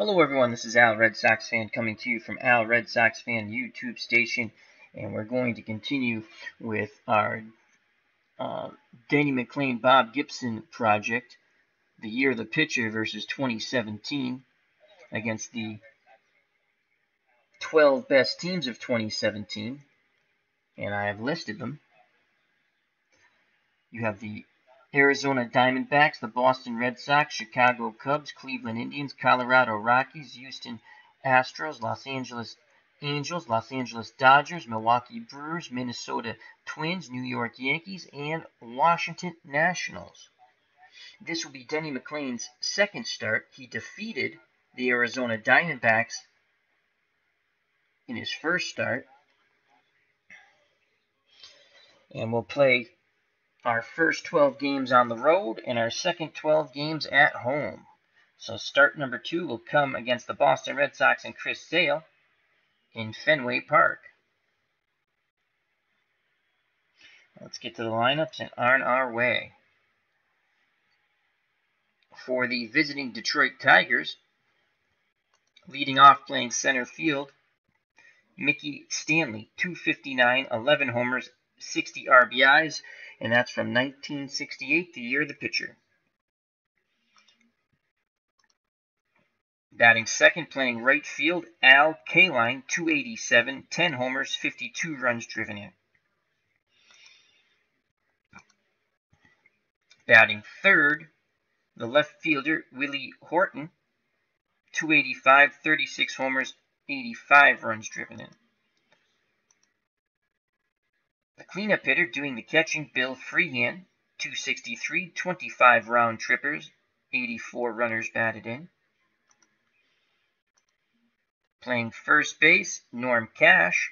Hello everyone, this is Al Red Sox Fan coming to you from Al Red Sox Fan YouTube station, and we're going to continue with our Denny McLain Bob Gibson project, the year of the pitcher versus 2017, against the 12 best teams of 2017, and I have listed them. You have the Arizona Diamondbacks, the Boston Red Sox, Chicago Cubs, Cleveland Indians, Colorado Rockies, Houston Astros, Los Angeles Angels, Los Angeles Dodgers, Milwaukee Brewers, Minnesota Twins, New York Yankees, and Washington Nationals. This will be Denny McLain's second start. He defeated the Arizona Diamondbacks in his first start. And we'll play our first 12 games on the road and our second 12 games at home. So start number 2 will come against the Boston Red Sox and Chris Sale in Fenway Park. Let's get to the lineups and on our way. For the visiting Detroit Tigers, leading off playing center field, Mickey Stanley, 259, 11 homers, 60 RBIs, and that's from 1968, the year of the pitcher. Batting second, playing right field, Al Kaline, 287, 10 homers, 52 runs driven in. Batting third, the left fielder, Willie Horton, 285, 36 homers, 85 runs driven in. The cleanup hitter doing the catching, Bill Freehan, 263, 25 round trippers, 84 runners batted in. Playing first base, Norm Cash,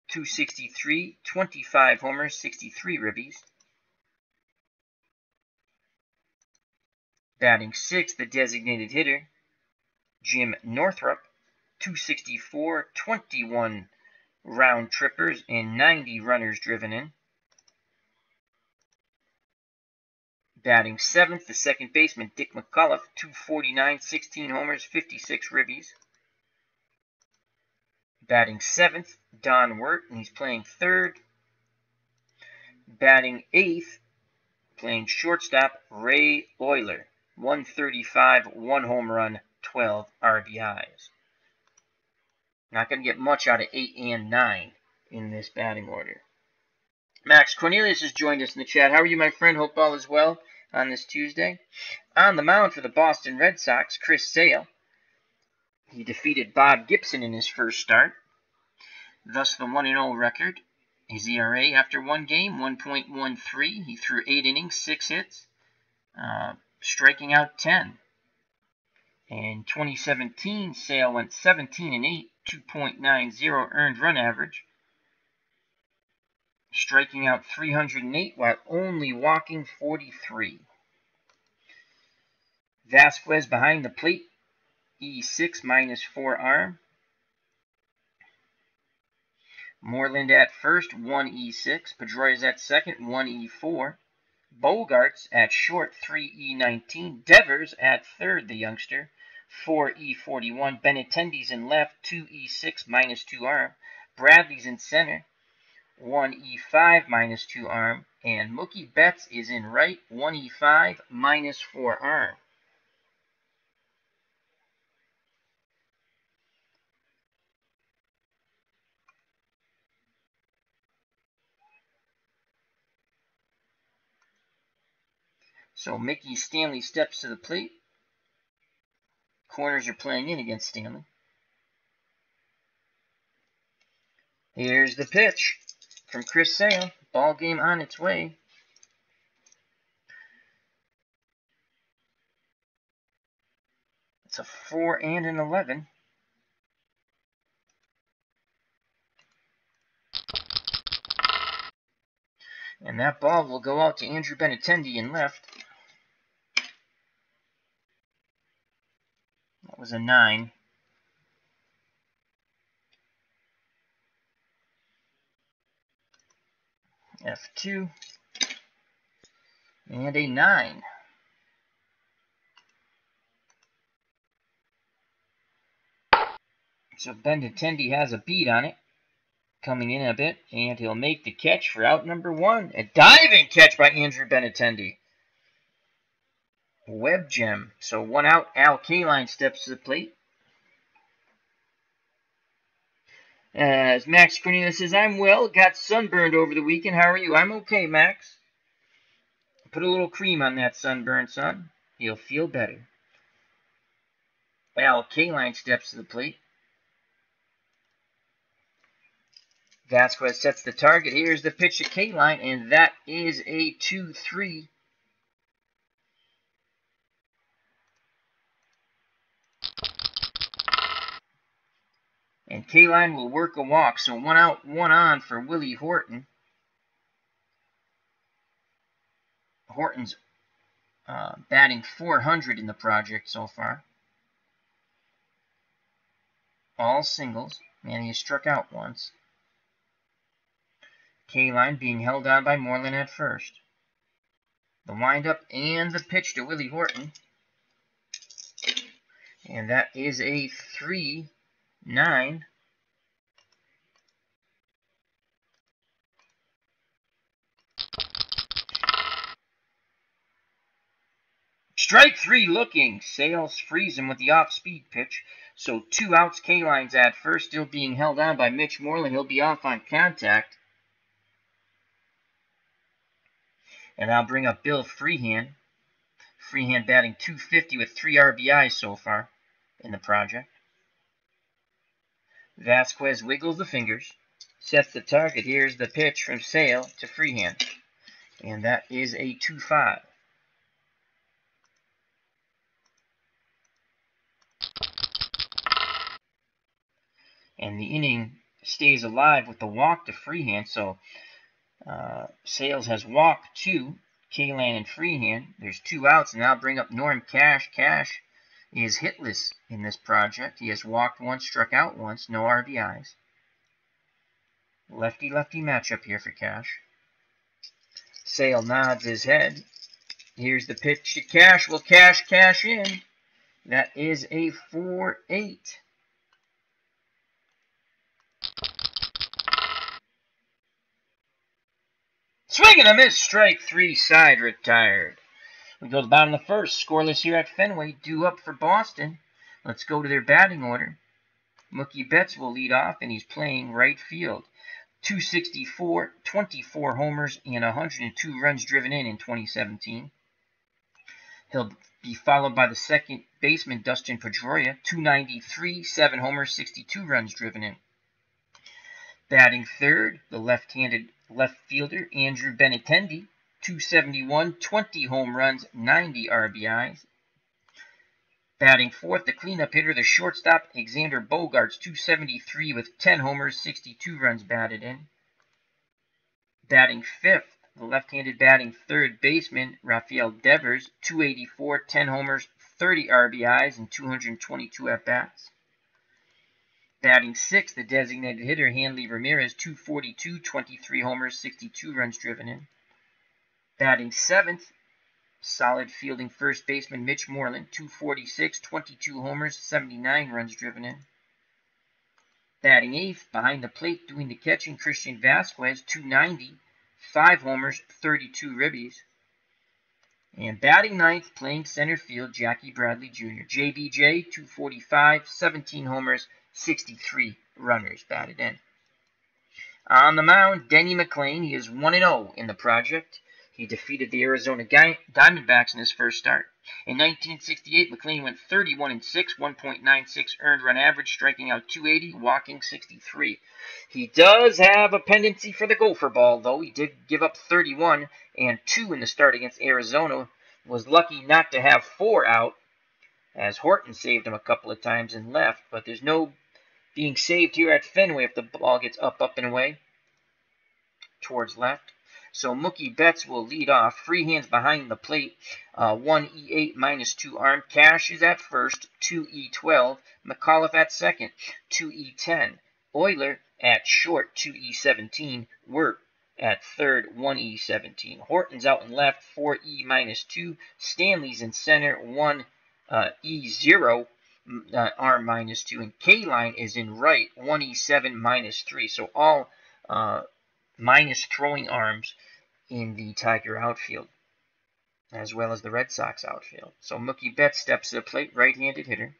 263, 25 homers, 63 ribbies. Batting sixth, the designated hitter, Jim Northrup, 264, 21 round trippers, and 90 runners driven in. Batting seventh, the second baseman, Dick McCullough, 249, 16 homers, 56 ribbies. Batting seventh, Don Wirt, and he's playing third. Batting eighth, playing shortstop, Ray Oyler, 135, 1 home run, 12 RBIs. Not going to get much out of 8 and 9 in this batting order. Max Cornelius has joined us in the chat. How are you, my friend? Hope all is well on this Tuesday. On the mound for the Boston Red Sox, Chris Sale. He defeated Bob Gibson in his first start. Thus the 1-0 record. His ERA after one game, 1.13. He threw 8 innings, 6 hits, striking out 10. In 2017, Sale went 17-8, 2.90 earned run average, striking out 308 while only walking 43. Vasquez behind the plate, E6 -4 arm. Moreland at first, 1E6. Pedroia's at second, 1E4. Bogarts at short, 3E19. Devers at third, the youngster, 4E41. Benintendi's in left, 2E6 -2 arm. Bradley's in center, 1E5 -2 arm. And Mookie Betts is in right, 1E5 -4 arm. So Mickey Stanley steps to the plate. Corners are playing in against Stanley. Here's the pitch from Chris Sale. Ball game on its way. It's a 4 and an 11. And that ball will go out to Andrew Benintendi in left. That was a 9. F2. And a 9. So Benintendi has a beat on it. Coming in a bit, and he'll make the catch for out number 1. A diving catch by Andrew Benintendi. Web gem. So 1 out. Al Kaline steps to the plate. As Max Cornelius says, I'm well. Got sunburned over the weekend. How are you? I'm okay, Max. Put a little cream on that sunburn, son. You'll feel better. Al Kaline steps to the plate. Vasquez sets the target. Here's the pitch to Kaline, and that is a 2-3. And Kaline will work a walk, so 1 out, 1 on for Willie Horton. Horton's batting .400 in the project so far. All singles, and he has struck out once. Kaline being held on by Moreland at first. The windup and the pitch to Willie Horton. And that is a 3-9. Strike 3 looking. Sales frees him with the off-speed pitch. So 2 outs. Kaline's at first, still being held on by Mitch Moreland. He'll be off on contact. And I'll bring up Bill Freehan. Freehan batting .250 with 3 RBIs so far in the project. Vasquez wiggles the fingers. Sets the target. Here's the pitch from Sale to Freehan. And that is a 2-5. And the inning stays alive with the walk to Freehan. So Sales has walked 2, Kaline and Freehan. There's 2 outs, and I'll bring up Norm Cash. Cash is hitless in this project. He has walked once, struck out once, no RBIs. Lefty-lefty matchup here for Cash. Sale nods his head. Here's the pitch to Cash. Will Cash cash in? That is a 4-8. Swing and a miss. Strike 3. Side retired. We go to the bottom of the first. Scoreless here at Fenway. Due up for Boston. Let's go to their batting order. Mookie Betts will lead off, and he's playing right field. 264, 24 homers, and 102 runs driven in 2017. He'll be followed by the second baseman, Dustin Pedroia. 293, 7 homers, 62 runs driven in. Batting third, the left-handed left fielder, Andrew Benintendi. 271, 20 home runs, 90 RBIs. Batting fourth, the cleanup hitter, the shortstop, Xander Bogaerts. 273 with 10 homers, 62 runs batted in. Batting fifth, the left-handed batting third baseman, Rafael Devers. 284, 10 homers, 30 RBIs, and 222 at-bats. Batting sixth, the designated hitter, Hanley Ramirez. 242, 23 homers, 62 runs driven in. Batting seventh, solid fielding first baseman Mitch Moreland. 246, 22 homers, 79 runs driven in. Batting eighth, behind the plate doing the catching, Christian Vasquez. 290, 5 homers, 32 ribbies. And batting ninth, playing center field, Jackie Bradley Jr. JBJ, 245, 17 homers, 63 runners batted in. On the mound, Denny McLain. He is 1-0 in the project. He defeated the Arizona Diamondbacks in his first start. In 1968, McLain went 31-6, 1.96 earned run average, striking out 280, walking 63. He does have a pendency for the gopher ball, though. He did give up 31 and 2 in the start against Arizona. Was lucky not to have 4 out, as Horton saved him a couple of times and left. But there's no being saved here at Fenway if the ball gets up, and away towards left. So Mookie Betts will lead off. Freehan's behind the plate. 1E8 minus 2 arm. Cash is at first. 2E12. McAuliffe at second. 2E10. Euler at short. 2E17. Wirt at third. 1E17. Horton's out in left. 4E minus 2. Stanley's in center. 1E0. arm -2, and K-line is in right, 1E7 -3. So all minus throwing arms in the Tiger outfield, as well as the Red Sox outfield. So Mookie Betts steps to the plate, right-handed hitter.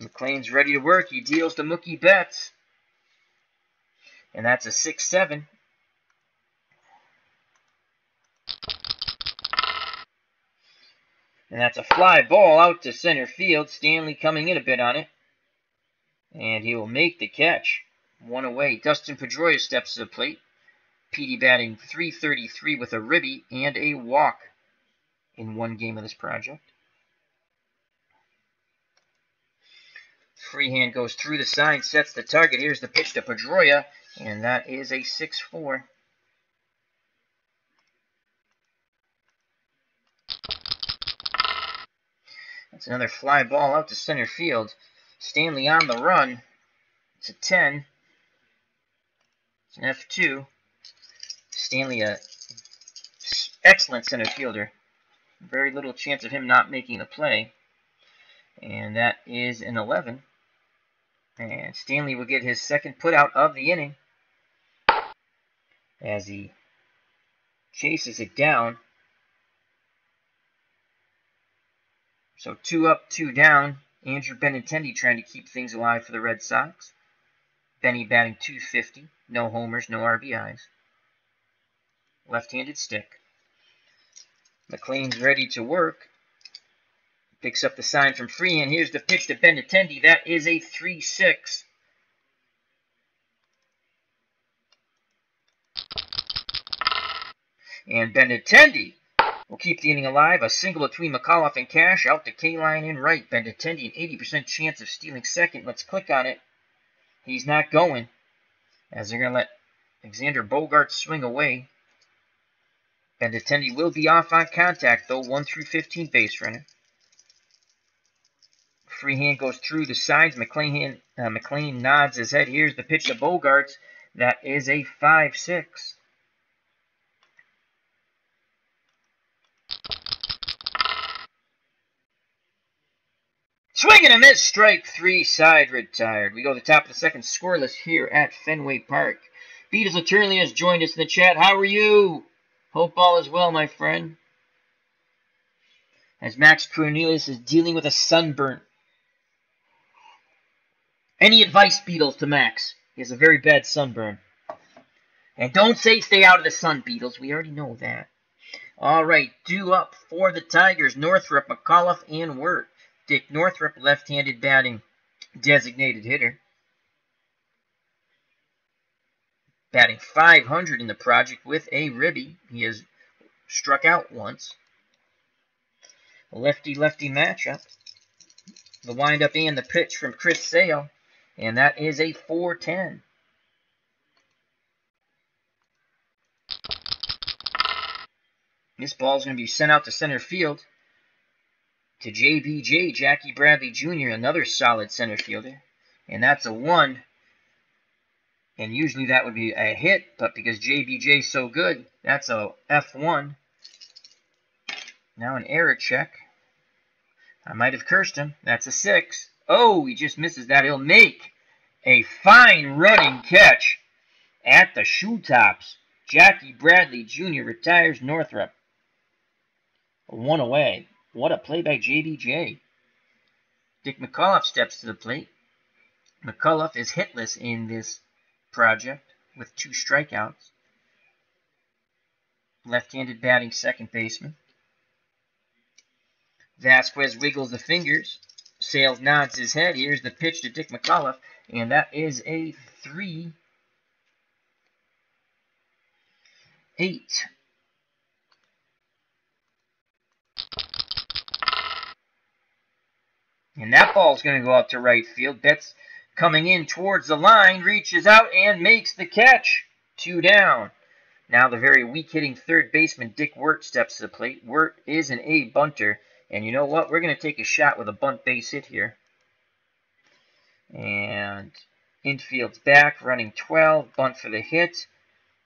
McLain's ready to work. He deals to Mookie Betts. And that's a 6-7. And that's a fly ball out to center field. Stanley coming in a bit on it. And he will make the catch. One away. Dustin Pedroia steps to the plate. Petey batting .333 with a ribby and a walk in one game of this project. Freehand goes through the sign, sets the target. Here's the pitch to Pedroia, and that is a 6-4. That's another fly ball out to center field. Stanley on the run. It's a 10. It's an F2. Stanley, a excellent center fielder. Very little chance of him not making the play. And that is an 11. And Stanley will get his second putout of the inning as he chases it down. So 2 up, 2 down. Andrew Benintendi trying to keep things alive for the Red Sox. Benny batting .250. No homers, no RBIs. Left-handed stick. McLain's ready to work. Picks up the sign from Freehand. Here's the pitch to Benintendi. That is a 3-6. And Benintendi will keep the inning alive. A single between McAuliffe and Cash. Out to K-line in right. Benintendi an 80% chance of stealing second. Let's click on it. He's not going, as they're going to let Alexander Bogaerts swing away. Benintendi will be off on contact, though. 1 through 15 base runner. Freehand goes through the sides. McLain nods his head. Here's the pitch to Bogaerts. That is a 5-6. Swing and a miss. Strike 3. Side retired. We go to the top of the second. Scoreless here at Fenway Park. Beatles Attorney has joined us in the chat. How are you? Hope all is well, my friend. As Max Cornelius is dealing with a sunburn. Any advice, Beatles, to Max? He has a very bad sunburn. And don't say stay out of the sun, Beatles. We already know that. All right, due up for the Tigers. Northrup, McAuliffe, and Wirt. Dick Northrup, left-handed batting designated hitter. Batting .500 in the project with a ribby. He has struck out once. A lefty-lefty matchup. The windup and the pitch from Chris Sale. And that is a 4-10. This ball is going to be sent out to center field to JBJ, Jackie Bradley Jr., another solid center fielder. And that's a 1. And usually that would be a hit, but because JBJ is so good, that's a F1. Now an error check. I might have cursed him. That's a 6. Oh, he just misses that. He'll make a fine running catch at the shoe tops. Jackie Bradley Jr. retires Northrup. 1 away. What a play by JBJ. Dick McAuliffe steps to the plate. McAuliffe is hitless in this project with 2 strikeouts. Left-handed batting second baseman. Vasquez wiggles the fingers. Sales nods his head. Here's the pitch to Dick McAuliffe, and that is a 3-8. And that ball's going to go out to right field. Betts coming in towards the line, reaches out and makes the catch. 2 down. Now the very weak-hitting third baseman, Dick Wirt, steps to the plate. Wirt is an A bunter. And you know what? We're going to take a shot with a bunt base hit here. And infield's back, running 12. Bunt for the hit.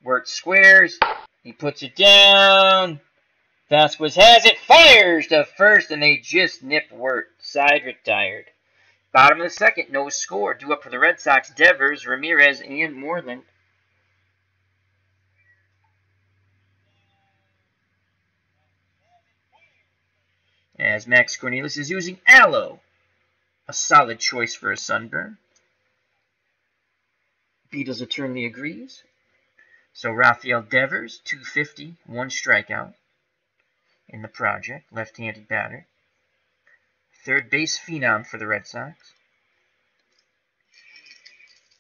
Wirt squares. He puts it down. Vasquez has it, fires to first, and they just nip Wirt. Side retired. Bottom of the second, no score. Due up for the Red Sox, Devers, Ramirez, and Moreland. As Max Cornelius is using aloe. A solid choice for a sunburn. Beatles Attorney agrees. So Rafael Devers, 250, 1 strikeout in the project, left-handed batter. Third base phenom for the Red Sox.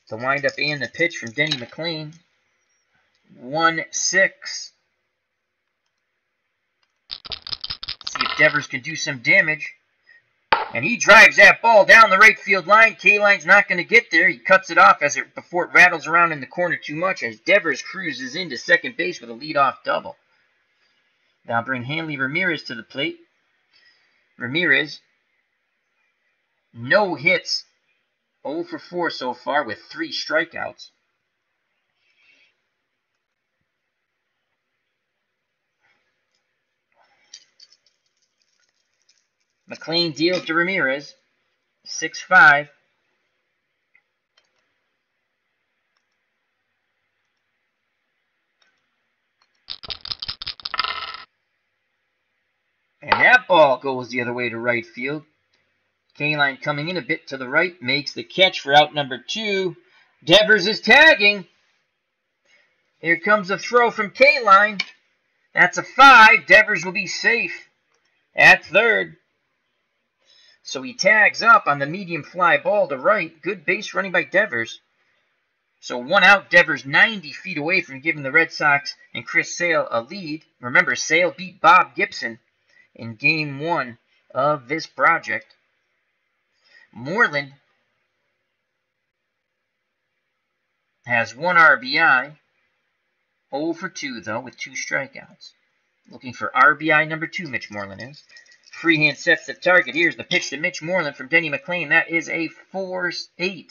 The windup and the pitch from Denny McLain. 1-6. See if Devers can do some damage. And he drives that ball down the right field line. K-Line's not going to get there. He cuts it off before it rattles around in the corner too much as Devers cruises into second base with a leadoff double. Now bring Hanley Ramirez to the plate. Ramirez, no hits. 0 for 4 so far with 3 strikeouts. McLain deals to Ramirez. 6-5. And that ball goes the other way to right field. K-Line coming in a bit to the right. Makes the catch for out number 2. Devers is tagging. Here comes a throw from K-Line. That's a 5. Devers will be safe at third. So he tags up on the medium fly ball to right. Good base running by Devers. So 1 out. Devers 90 feet away from giving the Red Sox and Chris Sale a lead. Remember, Sale beat Bob Gibson in Game 1 of this project. Moreland has 1 RBI. 0 for 2, though, with 2 strikeouts. Looking for RBI number 2, Mitch Moreland is. Freehand sets the target. Here's the pitch to Mitch Moreland from Denny McLain. That is a 4-8.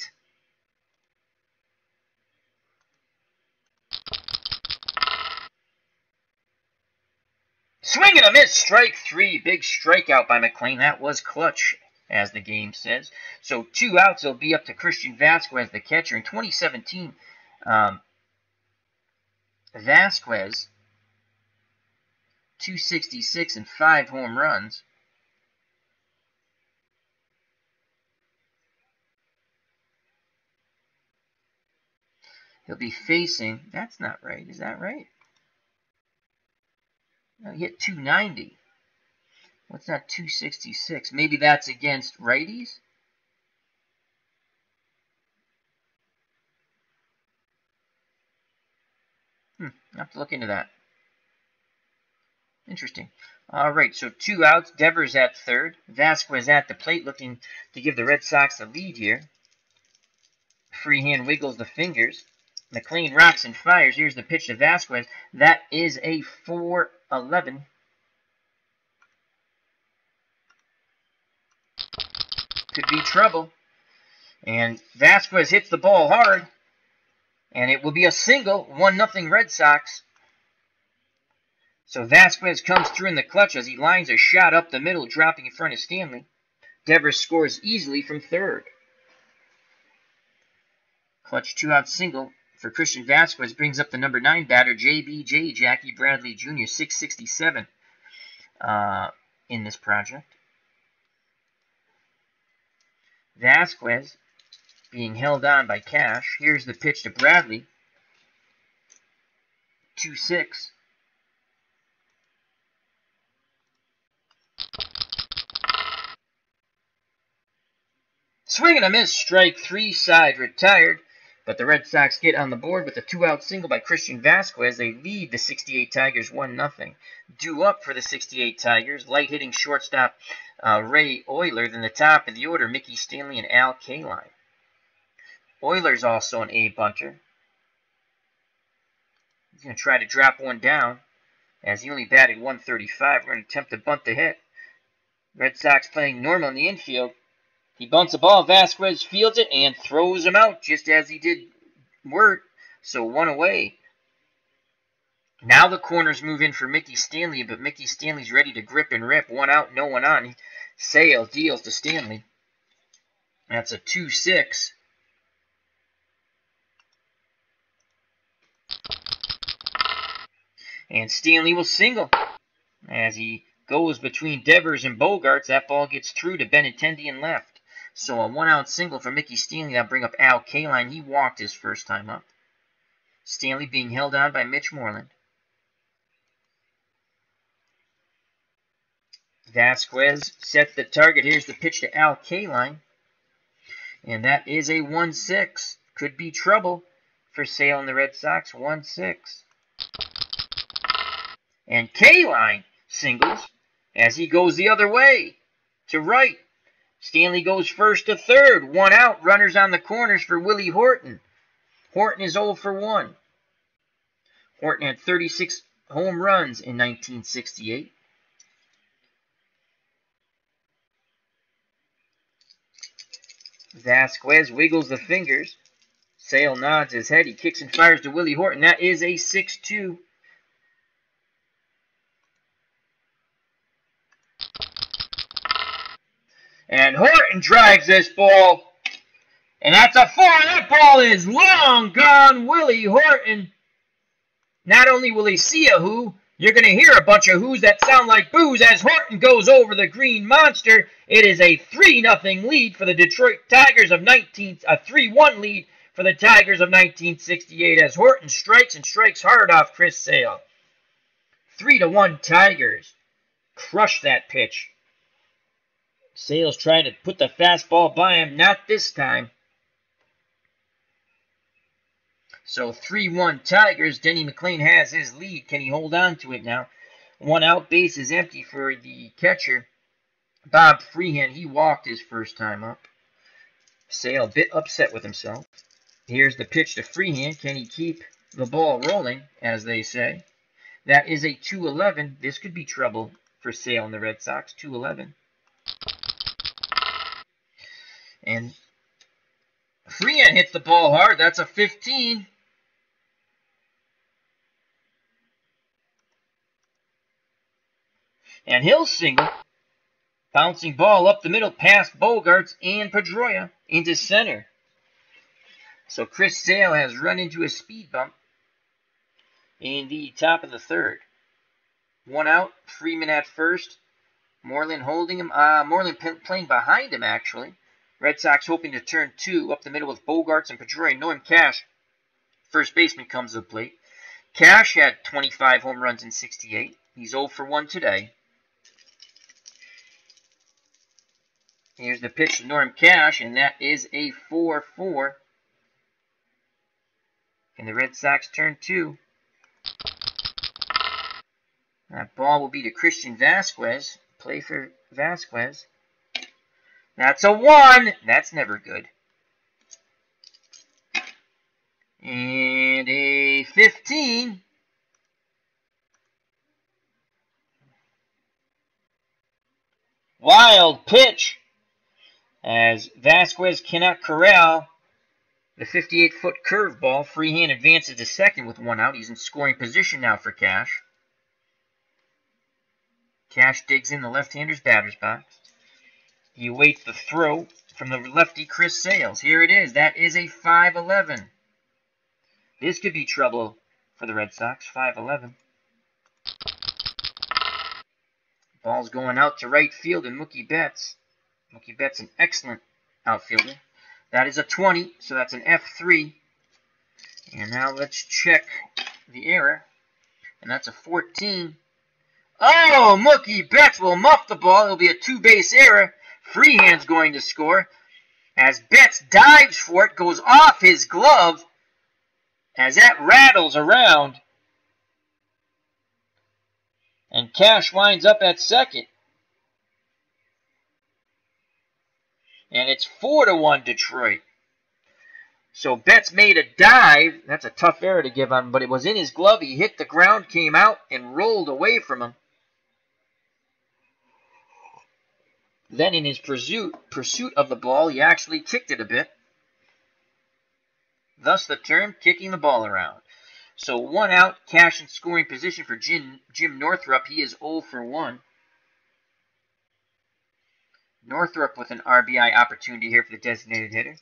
Swing and a miss. Strike 3. Big strikeout by McLain. That was clutch, as the game says. So 2 outs. It'll be up to Christian Vasquez, the catcher. In 2017, Vasquez, 266 and 5 home runs. He'll be facing, that's not right, is that right? No, he hit 290. What's that 266? Maybe that's against righties? I have to look into that. Interesting. All right, so 2 outs. Devers at third. Vasquez at the plate looking to give the Red Sox the lead here. Freehand wiggles the fingers. McLain rocks and fires. Here's the pitch to Vasquez. That is a 4-11. Could be trouble. And Vasquez hits the ball hard. And it will be a single. 1-0 Red Sox. So Vasquez comes through in the clutch as he lines a shot up the middle, dropping in front of Stanley. Devers scores easily from third. Clutch 2-out single for Christian Vasquez brings up the number 9 batter, JBJ, Jackie Bradley Jr., 667 in this project. Vasquez being held on by Cash. Here's the pitch to Bradley. 2-6. Swing and a miss, strike 3, side retired. But the Red Sox get on the board with a 2-out single by Christian Vasquez. They lead the 68 Tigers 1-0. Due up for the 68 Tigers, light-hitting shortstop Ray Oyler. Then the top of the order, Mickey Stanley and Al Kaline. Oyler's also an A bunter. He's going to try to drop one down as he only batted 135. We're going to attempt to bunt the hit. Red Sox playing normal in the infield. He bunts a ball. Vasquez fields it and throws him out just as he did Wirt. So 1 away. Now the corners move in for Mickey Stanley, but Mickey Stanley's ready to grip and rip. One out, no one on. Sale deals to Stanley. That's a 2-6. And Stanley will single. As he goes between Devers and Bogarts, that ball gets through to Benintendi and left. So a 1-out single for Mickey Stanley. That'll bring up Al Kaline. He walked his first time up. Stanley being held on by Mitch Moreland. Vasquez sets the target. Here's the pitch to Al Kaline. And that is a 1-6. Could be trouble for Sale and the Red Sox. 1-6. And Kaline singles as he goes the other way to right. Stanley goes first to third. 1 out. Runners on the corners for Willie Horton. Horton is 0 for 1. Horton had 36 home runs in 1968. Vasquez wiggles the fingers. Sale nods his head. He kicks and fires to Willie Horton. That is a 6-2. And Horton drives this ball. And that's a 4. That ball is long gone. Willie Horton. Not only will he see a who, you're going to hear a bunch of who's that sound like boos as Horton goes over the Green Monster. It is a 3-0 lead for the Detroit Tigers of 3-1 lead for the Tigers of 1968 as Horton strikes and strikes hard off Chris Sale. 3-1 Tigers. Crush that pitch. Sale's trying to put the fastball by him. Not this time. So 3-1 Tigers. Denny McLain has his lead. Can he hold on to it now? 1 out, base is empty for the catcher. Bob Freehan, he walked his first time up. Sale a bit upset with himself. Here's the pitch to Freehan. Can he keep the ball rolling, as they say? That is a 2-11. This could be trouble for Sale and the Red Sox. 2-11. And Freehan hits the ball hard. That's a 15. And he'll single. Bouncing ball up the middle past Bogarts and Pedroia into center. So Chris Sale has run into a speed bump in the top of the third. 1 out. Freeman at first. Moreland holding him. Moreland playing behind him, actually. Red Sox hoping to turn 2 up the middle with Bogarts and Pedroia. Norm Cash, first baseman, comes to the plate. Cash had 25 home runs in 68. He's 0 for 1 today. Here's the pitch to Norm Cash, and that is a 4-4. And the Red Sox turn 2. That ball will be to Christian Vasquez. Play for Vasquez. That's a 1. That's never good. And a 15. Wild pitch. As Vasquez cannot corral the 58-foot curveball. Freehan advances to second with 1 out. He's in scoring position now for Cash. Cash digs in the left-hander's batter's box. He awaits the throw from the lefty Chris Sales. Here it is. That is a 5-11. This could be trouble for the Red Sox. 5-11. Ball's going out to right field and Mookie Betts. Mookie Betts, an excellent outfielder. That is a 20, so that's an F3. And now let's check the error. And that's a 14. Oh, Mookie Betts will muff the ball. It'll be a 2-base error. Freehand's going to score. As Betts dives for it, goes off his glove. As that rattles around. And Cash winds up at second. And it's 4-1 Detroit. So Betts made a dive. That's a tough error to give on him, but it was in his glove. He hit the ground, came out, and rolled away from him. Then in his pursuit of the ball, he actually kicked it a bit. Thus the term, kicking the ball around. So 1 out, cash in scoring position for Jim Northrup. He is 0 for 1. Northrup with an RBI opportunity here for the designated hitter.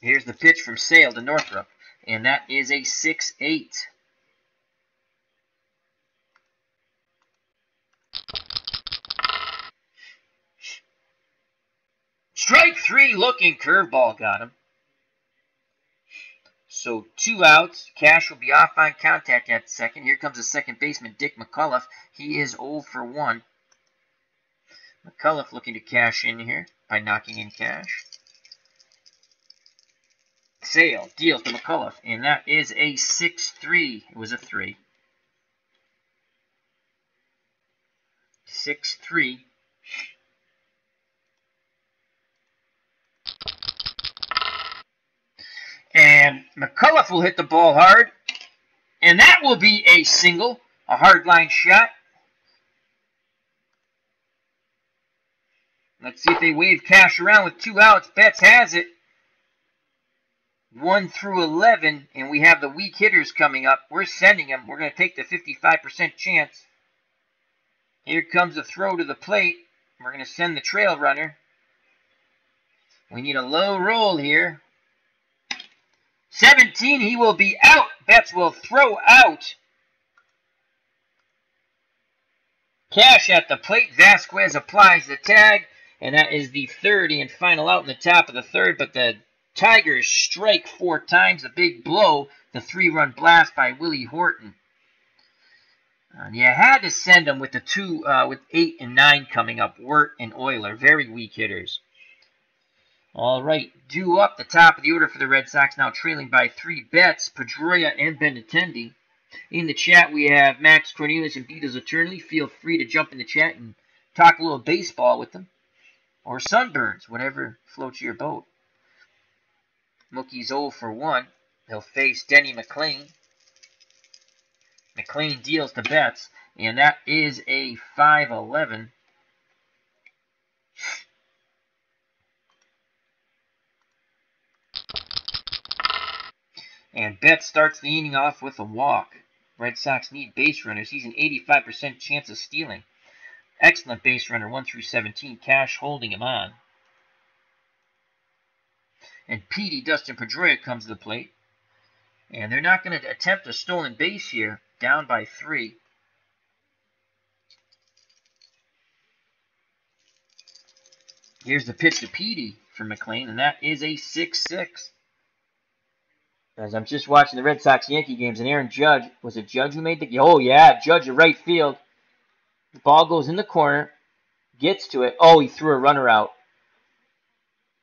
Here's the pitch from Sale to Northrup, and that is a 6-8. Strike 3, looking curveball, got him. So 2 outs. Cash will be off on contact at second. Here comes the second baseman, Dick McCullough. He is 0 for 1. McCullough looking to cash in here by knocking in Cash. Sale deals to McCullough, and that is a 6-3. It was a 3. 6-3. And McCullough will hit the ball hard, and that will be a single, a hard line shot. Let's see if they wave Cash around with 2 outs. Betts has it. 1 through 11, and we have the weak hitters coming up. We're sending them. We're going to take the 55% chance. Here comes a throw to the plate. We're going to send the trail runner. We need a low roll here. 17, he will be out. Betts will throw out. Cash at the plate. Vasquez applies the tag, and that is the third and final out in the top of the third, but the Tigers strike 4 times. A big blow, the 3-run blast by Willie Horton. And you had to send them with the with 8 and 9 coming up. Wirt and Euler, very weak hitters. All right, due up the top of the order for the Red Sox, now trailing by 3 Betts, Pedroia, and Benintendi. In the chat, we have Max Cornelius and Beatles Eternally. Feel free to jump in the chat and talk a little baseball with them. Or sunburns, whatever floats your boat. Mookie's 0 for 1. He'll face Denny McLain. McLain deals to Betts, and that is a 5-11. And Betts starts the inning off with a walk. Red Sox need base runners. He's an 85% chance of stealing. Excellent base runner, 1 through 17. Cash holding him on. And Petey, Dustin Pedroia comes to the plate. And they're not going to attempt a stolen base here. Down by 3. Here's the pitch to Petey for McLain, and that is a 6-6. As I'm just watching the Red Sox-Yankee games, and Aaron Judge, was it Judge who made the... Oh, yeah, Judge at right field. The ball goes in the corner, gets to it. Oh, he threw a runner out.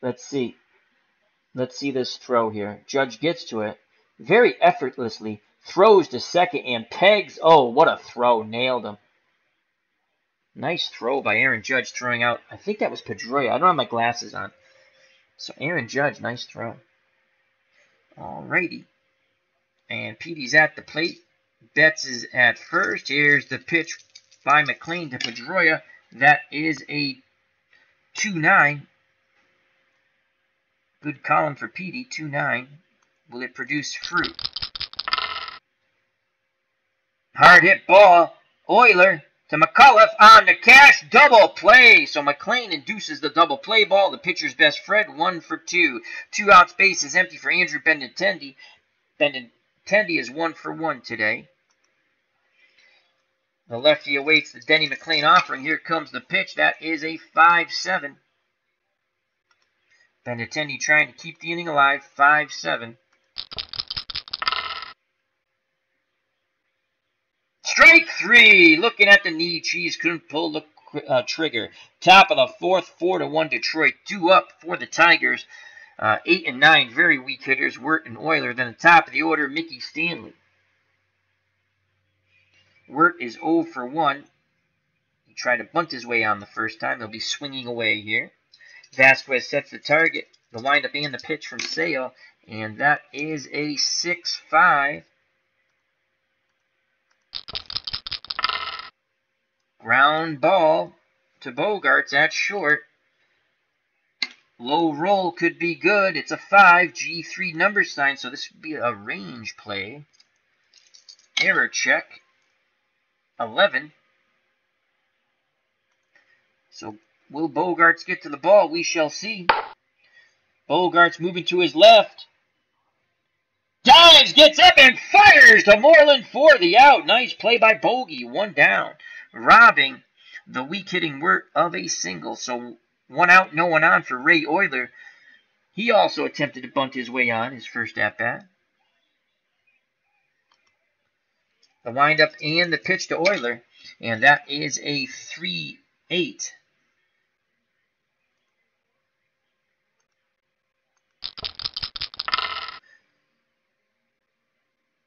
Let's see. Let's see this throw here. Judge gets to it very effortlessly, throws to second, and pegs. Oh, what a throw. Nailed him. Nice throw by Aaron Judge throwing out. I think that was Pedroia. I don't have my glasses on. So Aaron Judge, nice throw. Alrighty. And Petey's at the plate. Betts is at first. Here's the pitch by McLain to Pedroia. That is a 2-9. Good column for Petey, 2-9. Will it produce fruit? Hard hit ball. Euler to McCullough on the Cash. Double play. So McLain induces the double play ball. The pitcher's best Fred, 1 for 2. 2 outs, base is empty for Andrew Benintendi. Benintendi is 1 for 1 today. The lefty awaits the Denny McLain offering. Here comes the pitch. That is a 5-7. Benintendi trying to keep the inning alive. 5-7. Strike 3. Looking at the knee. Cheese couldn't pull the trigger. Top of the fourth, 4-1 Detroit. 2 up for the Tigers. 8 and 9, very weak hitters. Wirt and Euler. Then the top of the order, Mickey Stanley. Wirt is 0 for 1. He tried to bunt his way on the first time. He'll be swinging away here. Vasquez sets the target, the windup, and the pitch from Sale. And that is a 6-5. Ground ball to Bogarts at short. Low roll could be good. It's a 5, G3 number sign, so this would be a range play. Error check. 11. So will Bogaerts get to the ball? We shall see. Bogaerts moving to his left. Dives, gets up and fires to Moreland for the out. Nice play by Bogey. 1 down. Robbing the weak hitting work of a single. So 1 out, no one on for Ray Oyler. He also attempted to bunt his way on his first at-bat. The windup and the pitch to Oyler. And that is a 3-8.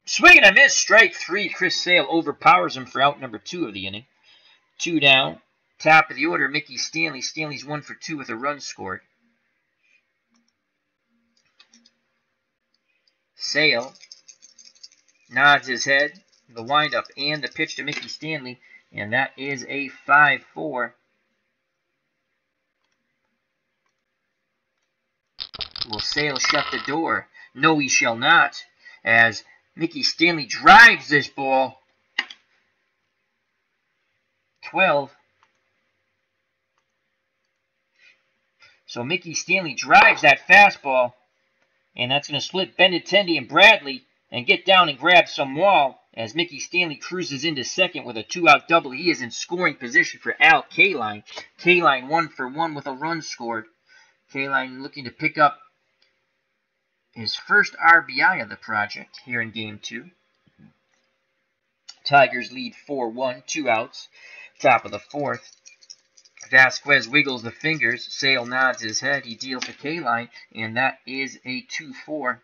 Swing and a miss, strike 3. Chris Sale overpowers him for out number 2 of the inning. 2 down. Top of the order, Mickey Stanley. Stanley's 1 for 2 with a run scored. Sale nods his head. The windup and the pitch to Mickey Stanley. And that is a 5-4. Will Sale shut the door? No, he shall not. As Mickey Stanley drives this ball. 12. So Mickey Stanley drives that fastball. And that's going to split Benintendi and Bradley and get down and grab some wall as Mickey Stanley cruises into second with a 2-out double. He is in scoring position for Al Kaline. Kaline 1 for 1 with a run scored. Kaline looking to pick up his first RBI of the project here in Game 2. Tigers lead 4-1, 2 outs. Top of the 4th. Vasquez wiggles the fingers. Sale nods his head. He deals to Kaline, and that is a 2-4.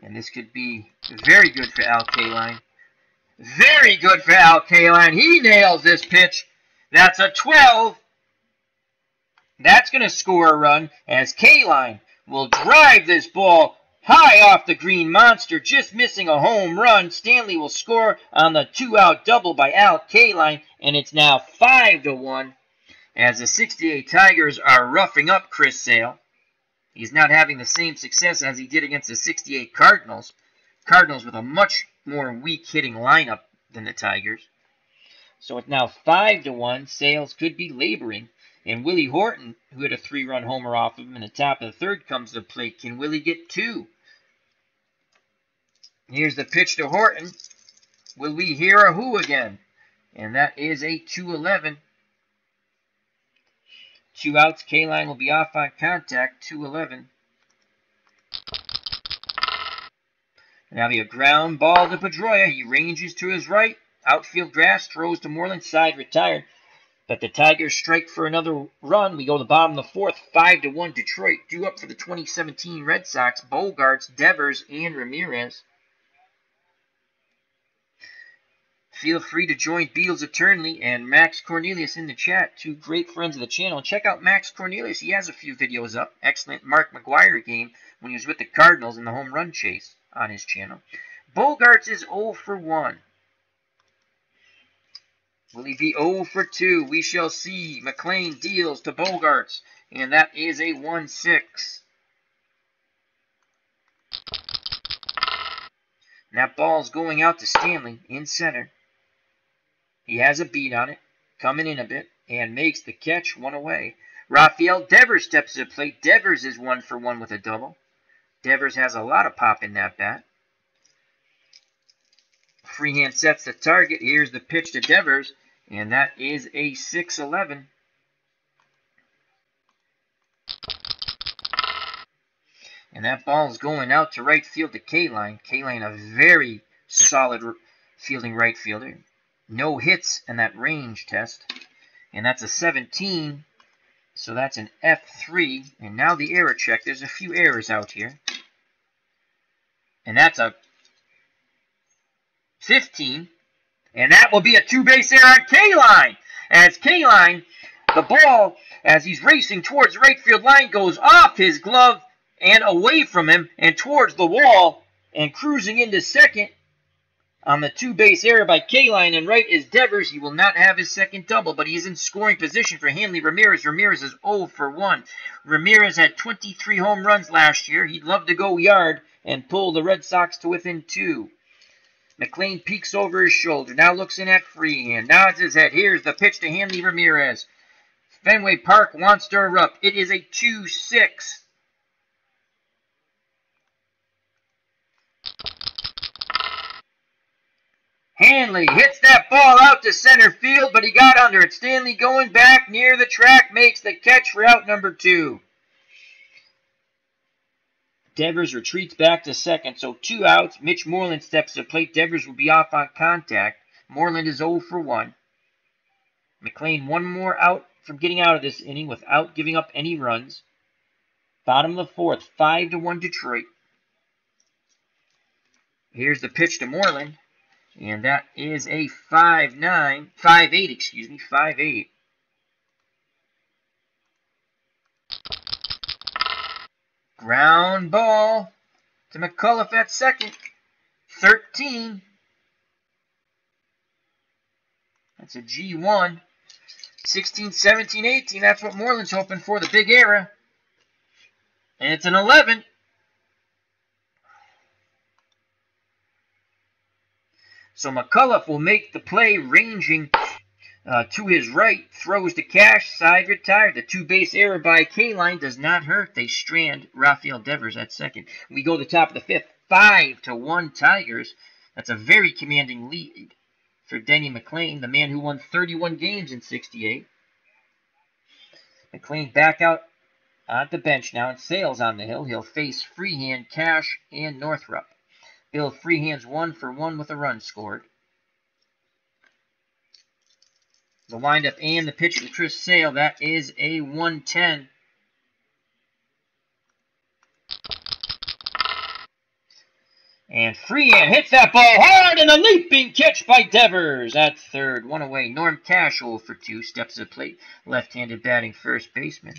And this could be very good for Al Kaline. Very good for Al Kaline. He nails this pitch. That's a 12. That's going to score a run as Kaline will drive this ball high off the green monster, just missing a home run. Stanley will score on the 2-out double by Al Kaline, and it's now 5-1 as the 68 Tigers are roughing up Chris Sale. He's not having the same success as he did against the 68 Cardinals. Cardinals with a much more weak hitting lineup than the Tigers. So it's now 5-1. Sales could be laboring. And Willie Horton, who had a 3-run homer off of him in the top of the 3rd, comes to the plate. Can Willie get 2? Here's the pitch to Horton. Will we hear a who again? And that is a 2-11. 2 outs. Kaline will be off on contact. 2-11. Now be a ground ball to Pedroia. He ranges to his right. Outfield grass. Throws to Moreland. Side retired. But the Tigers strike for another run. We go to the bottom of the 4th. 5-1 Detroit. Due up for the 2017 Red Sox. Bogaerts, Devers, and Ramirez. Feel free to join Beals Eternally and Max Cornelius in the chat. 2 great friends of the channel. Check out Max Cornelius. He has a few videos up. Excellent Mark McGwire game when he was with the Cardinals in the home run chase on his channel. Bogaerts is 0 for 1. Will he be 0 for 2? We shall see. McLain deals to Bogaerts, and that is a 1-6. And that ball's going out to Stanley in center. He has a beat on it, coming in a bit, and makes the catch, 1 away. Rafael Devers steps to the plate. Devers is 1 for 1 with a double. Devers has a lot of pop in that bat. Freehand sets the target. Here's the pitch to Devers, and that is a 6-11. And that ball is going out to right field to Kaline. Kaline, a very solid fielding right fielder. No hits in that range test. And that's a 17. So that's an F3. And now the error check. There's a few errors out here. And that's a 15. And that will be a 2-base error on Kaline. As Kaline, the ball, as he's racing towards the right field line, goes off his glove and away from him and towards the wall and cruising into second. On the two-base error by Kaline and right is Devers. He will not have his second double, but he is in scoring position for Hanley Ramirez. Ramirez is 0 for 1. Ramirez had 23 home runs last year. He'd love to go yard and pull the Red Sox to within 2. McLain peeks over his shoulder. Now looks in at Freehand. Nods his head. Here's the pitch to Hanley Ramirez. Fenway Park wants to erupt. It is a 2-6. Hanley hits that ball out to center field, but he got under it. Stanley going back near the track makes the catch for out number 2. Devers retreats back to second, so 2 outs. Mitch Moreland steps to the plate. Devers will be off on contact. Moreland is 0 for 1. McLain one more out from getting out of this inning without giving up any runs. Bottom of the 4th, 5-1 Detroit. Here's the pitch to Moreland. And that is a 5-8. Ground ball to McCullough at second. 13. That's a G1. 16, 17, 18. That's what Moreland's hoping for, the big era. And it's an 11. So McCullough will make the play, ranging to his right, throws to Cash, side retired. The two-base error by Kaline does not hurt. They strand Rafael Devers at second. We go to the top of the 5th, 5-1 Tigers. That's a very commanding lead for Denny McLain, the man who won 31 games in '68. McLain back out on the bench now, and Sales on the hill. He'll face Freehand, Cash, and Northrup. Bill Freehand's 1 for 1 with a run scored. The windup and the pitch to Chris Sale, that is a 1-10. And Freehand hits that ball hard, and a leaping catch by Devers at third. 1 away. Norm Cash 0 for 2, steps to the plate. Left-handed batting first baseman.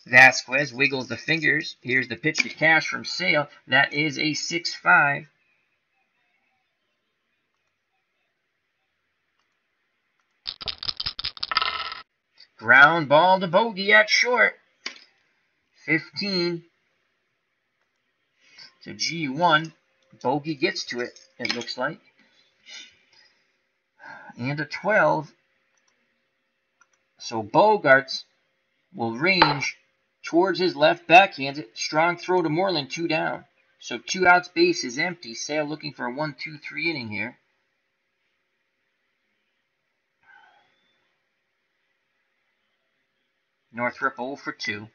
Vasquez wiggles the fingers. Here's the pitch to Cash from Sale. That is a 6-5. Ground ball to Bogey at short. 15. To G1. Bogey gets to it, it looks like. And a 12. So Bogarts will range towards his left backhand. Strong throw to Moreland, 2 down. So 2 outs, base is empty. Sale looking for a 1-2-3 inning here. Northrup 0 for 2.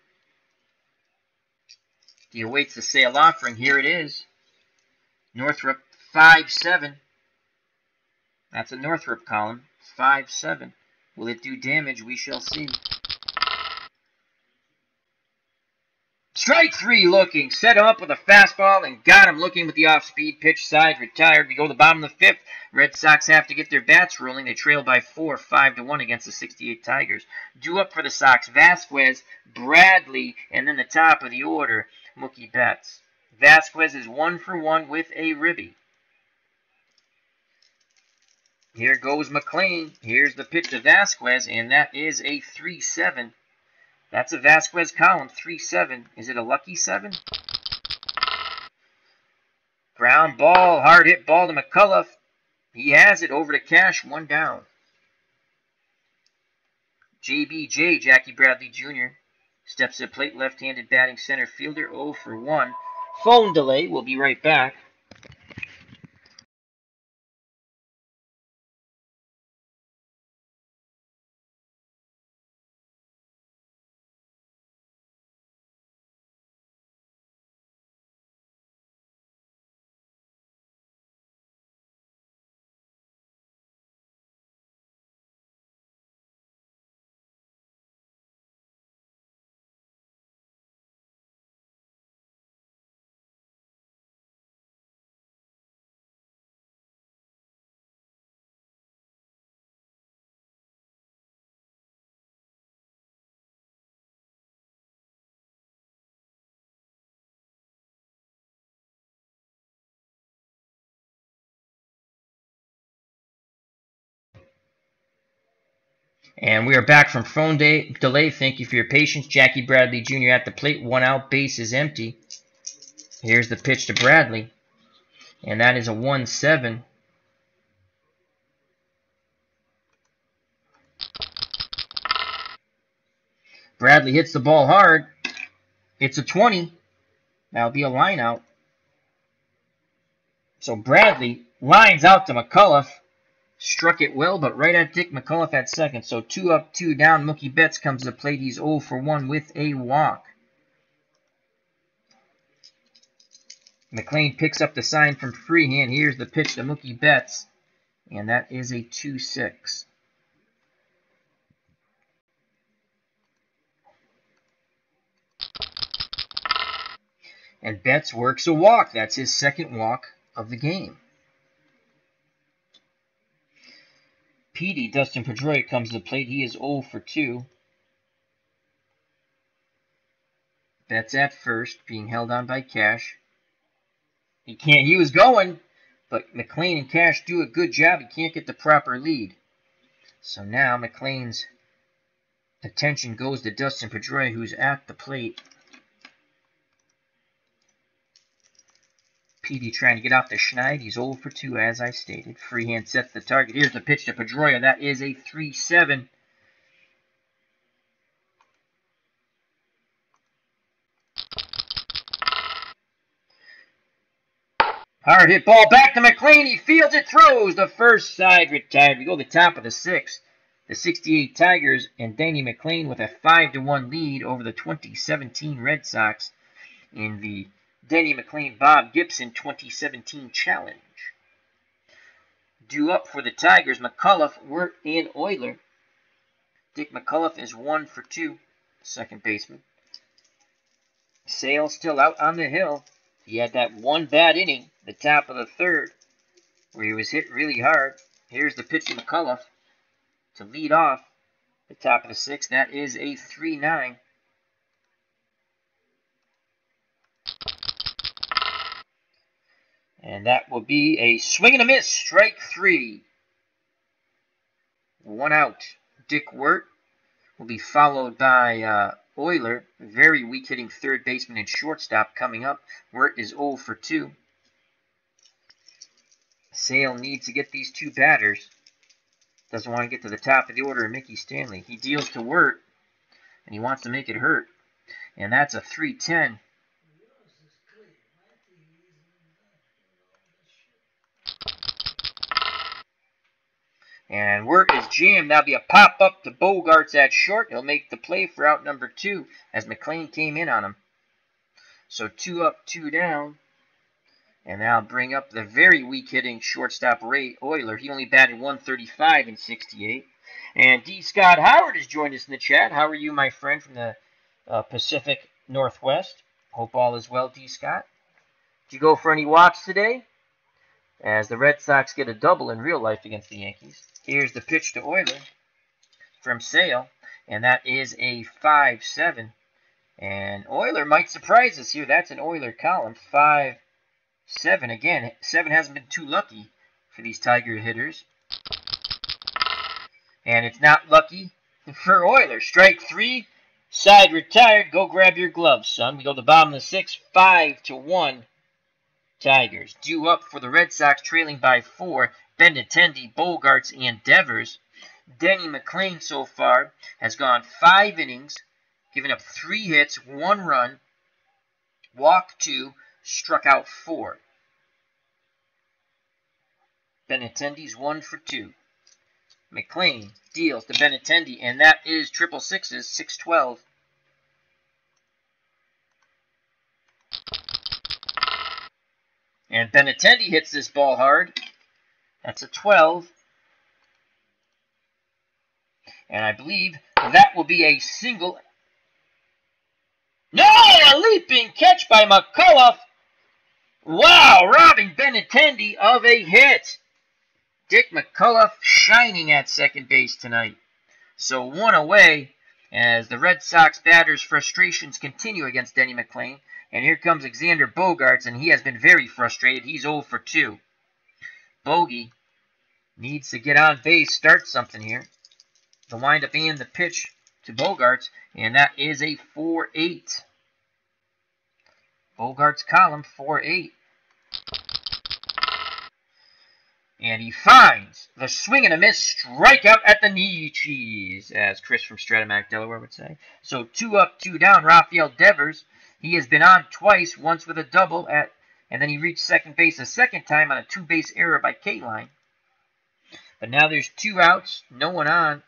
He awaits the Sale offering. Here it is. Northrup 5-7. That's a Northrup column. 5-7. Will it do damage? We shall see. Strike 3 looking. Set him up with a fastball and got him looking with the off-speed pitch. Side retired. We go to the bottom of the 5th. Red Sox have to get their bats rolling. They trail by 4, 5-1 against the '68 Tigers. Due up for the Sox, Vasquez, Bradley, and then the top of the order, Mookie Betts. Vasquez is 1 for 1 with a ribby. Here goes McLain. Here's the pitch to Vasquez, and that is a 3-7. That's a Vasquez column, 3-7. Is it a lucky 7? Ground ball, hard hit ball to McCullough. He has it over to Cash, 1 down. JBJ, Jackie Bradley Jr., steps to the plate, left-handed batting center fielder, 0 for 1. Phone delay, we'll be right back. And we are back from phone delay. Thank you for your patience. Jackie Bradley Jr. at the plate. 1 out. Base is empty. Here's the pitch to Bradley. And that is a 1-7. Bradley hits the ball hard. It's a 20. That'll be a line out. So Bradley lines out to McCullough. Struck it well, but right at Dick McCullough at second. So 2 up, 2 down. Mookie Betts comes to plate. He's 0 for 1 with a walk. McLain picks up the sign from Freehand. Here's the pitch to Mookie Betts. And that is a 2-6. And Betts works a walk. That's his second walk of the game. Petey, Dustin Pedroia, comes to the plate. He is 0 for 2. Betts at first, being held on by Cash. He was going, but McLain and Cash do a good job. He can't get the proper lead. So now McLain's attention goes to Dustin Pedroia, who's at the plate. Petey trying to get off the schneid. He's 0 for 2, as I stated. Freehand sets the target. Here's the pitch to Pedroia. That is a 3-7. Hard hit ball back to McLain. He fields it, throws. The first side retired. We go to the top of the 6th. The 68 Tigers and Denny McLain with a 5-1 lead over the 2017 Red Sox in the Denny McLain Bob Gibson 2017 Challenge. Due up for the Tigers, McCullough, Wirt, and Euler. Dick McCullough is 1 for 2, second baseman. Sale still out on the hill. He had that one bad inning, the top of the 3rd, where he was hit really hard. Here's the pitch to McCullough to lead off the top of the 6th. That is a 3-9. And that will be a swing and a miss, strike 3. 1 out. Dick Wirt will be followed by Euler, very weak hitting third baseman and shortstop coming up. Wirt is 0 for 2. Sale needs to get these 2 batters. Doesn't want to get to the top of the order of Mickey Stanley. He deals to Wirt, and he wants to make it hurt. And that's a 3-10. And Wirt is jammed. That'll be a pop-up to Bogarts at short. He'll make the play for out number 2 as McLain came in on him. So 2 up, 2 down. And that'll bring up the very weak-hitting shortstop Ray Euler. He only batted 135 in 68. And D. Scott Howard has joined us in the chat. How are you, my friend, from the Pacific Northwest? Hope all is well, D. Scott. Did you go for any walks today? As the Red Sox get a double in real life against the Yankees. Here's the pitch to Euler from Sale, and that is a 5-7. And Euler might surprise us here. That's an Euler column, 5-7. Again, 7 hasn't been too lucky for these Tiger hitters. And it's not lucky for Euler. Strike 3, side retired. Go grab your gloves, son. We go to the bottom of the 6th, 5-1. Tigers. Due up for the Red Sox, trailing by 4. Benintendi, Bogarts, and Devers. Denny McLain so far has gone 5 innings, given up 3 hits, 1 run, walked 2, struck out 4. Benintendi's 1 for 2. McLain deals to Benintendi, and that is triple sixes, 6-12. And Benintendi hits this ball hard. That's a 12. And I believe that will be a single. No! A leaping catch by McCullough. Wow! Robbing Benintendi of a hit. Dick McCullough shining at second base tonight. So 1 away as the Red Sox batters' frustrations continue against Denny McLain. And here comes Xander Bogarts, and he has been very frustrated. He's 0 for 2. Bogey needs to get on base, start something here. the windup and the pitch to Bogaerts, and that is a 4-8. Bogaerts' column, 4-8. And he finds the swing and a miss strikeout at the knee cheese, as Chris from Strat-O-Matic, Delaware would say. So 2 up, 2 down, Rafael Devers. He has been on twice, once with a double, and then he reached second base a second time on a 2-base error by K-Line. But now there's 2 outs, no one on.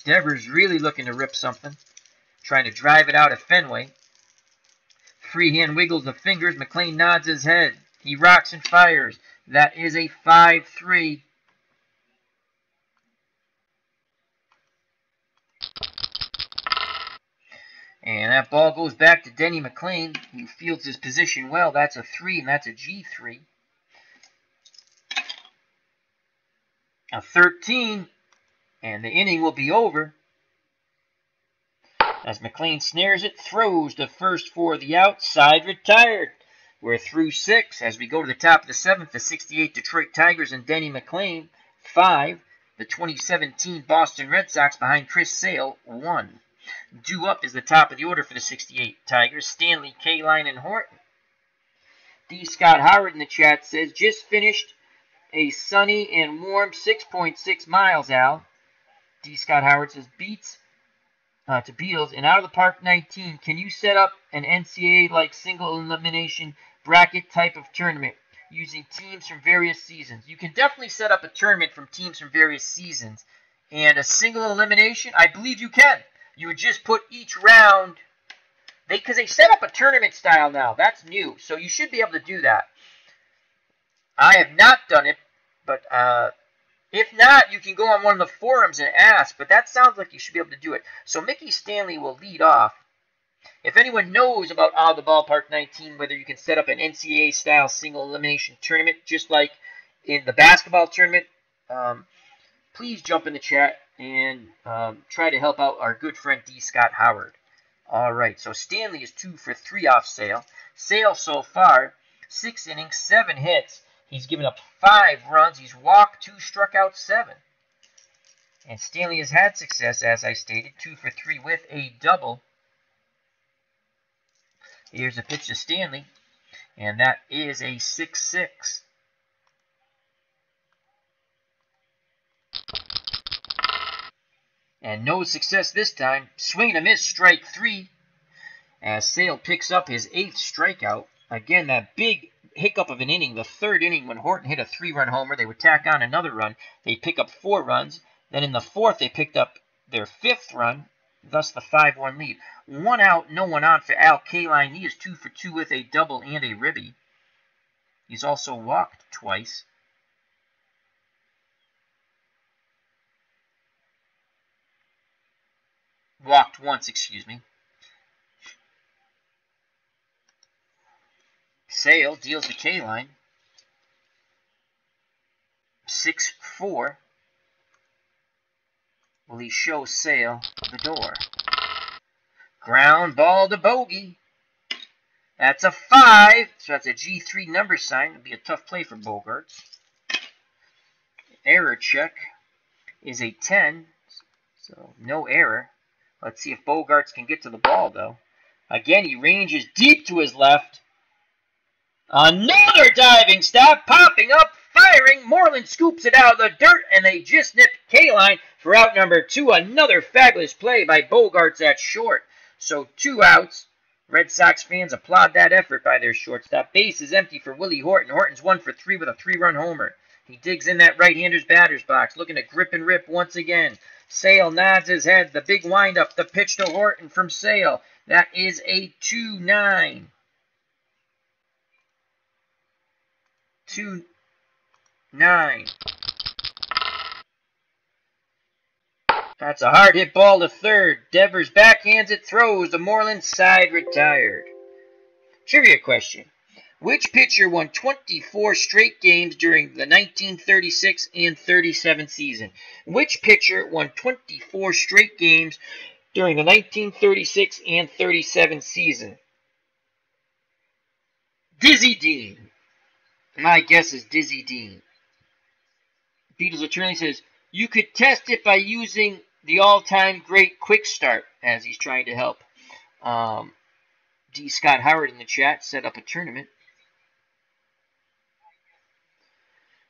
Devers really looking to rip something, trying to drive it out of Fenway. Freehand wiggles the fingers. McLain nods his head. He rocks and fires. That is a 5-3. And that ball goes back to Denny McLain. He fields his position well. That's a 3, and that's a G3. A 13, and the inning will be over. As McLain snares it, throws the first for the outside, retired. We're through 6 as we go to the top of the 7th. The 68 Detroit Tigers and Denny McLain, 5. The 2017 Boston Red Sox behind Chris Sale, 1. Due up is the top of the order for the 68 Tigers, Stanley, K-Line, and Horton. D. Scott Howard in the chat says, just finished a sunny and warm 6.6 miles, Al. D. Scott Howard says, beats to Beatles and out of the park 19. Can you set up an NCAA-like single elimination bracket type of tournament using teams from various seasons? You can definitely set up a tournament from teams from various seasons. And a single elimination, I believe you can. You would just put each round, because they set up a tournament style now. That's new, so you should be able to do that. I have not done it, but if not, you can go on one of the forums and ask, but that sounds like you should be able to do it. So Mickey Stanley will lead off. If anyone knows about Out of the Ballpark 19, whether you can set up an NCAA-style single elimination tournament, just like in the basketball tournament, please jump in the chat and try to help out our good friend D. Scott Howard. All right, so Stanley is 2 for 3 off Sale. Sale so far, 6 innings, 7 hits. He's given up 5 runs. He's walked 2, struck out 7. And Stanley has had success, as I stated, 2 for 3 with a double. Here's a pitch to Stanley, and that is a 6-6. And no success this time. Swing and a miss, strike 3. As Sale picks up his 8th strikeout. Again, that big hiccup of an inning, the 3rd inning when Horton hit a 3-run homer. They would tack on another run. They pick up 4 runs. Then in the 4th, they picked up their 5th run, thus the 5-1 lead. 1 out, no one on for Al K-Line. He is 2 for 2 with a double and a ribby. He's also walked twice. Walked once, excuse me. Sale deals the K-Line. 6-4. Will he show Sale the door? Ground ball to bogey. That's a 5. So that's a G3 number sign. It'll be a tough play for Bogaerts. Error check is a 10. So no error. Let's see if Bogaerts can get to the ball, though. Again, he ranges deep to his left. Another diving stop, popping up, firing. Moreland scoops it out of the dirt, and they just nipped K-Line for out number 2. Another fabulous play by Bogaerts at short. So 2 outs. Red Sox fans applaud that effort by their shortstop. Base is empty for Willie Horton. Horton's 1 for 3 with a 3-run homer. He digs in that right-hander's batter's box, looking to grip and rip once again. Sale nods his head. The big windup, the pitch to Horton from Sale. That is a 2-9. 2-9. That's a hard hit ball to third. Devers backhands it, throws to Moreland, side retired. Trivia question. Which pitcher won 24 straight games during the 1936 and 37 season? Which pitcher won 24 straight games during the 1936 and 37 season? Dizzy Dean. My guess is Dizzy Dean. Beatles attorney says, you could test it by using the all-time great quick start, as he's trying to help D. Scott Howard in the chat set up a tournament.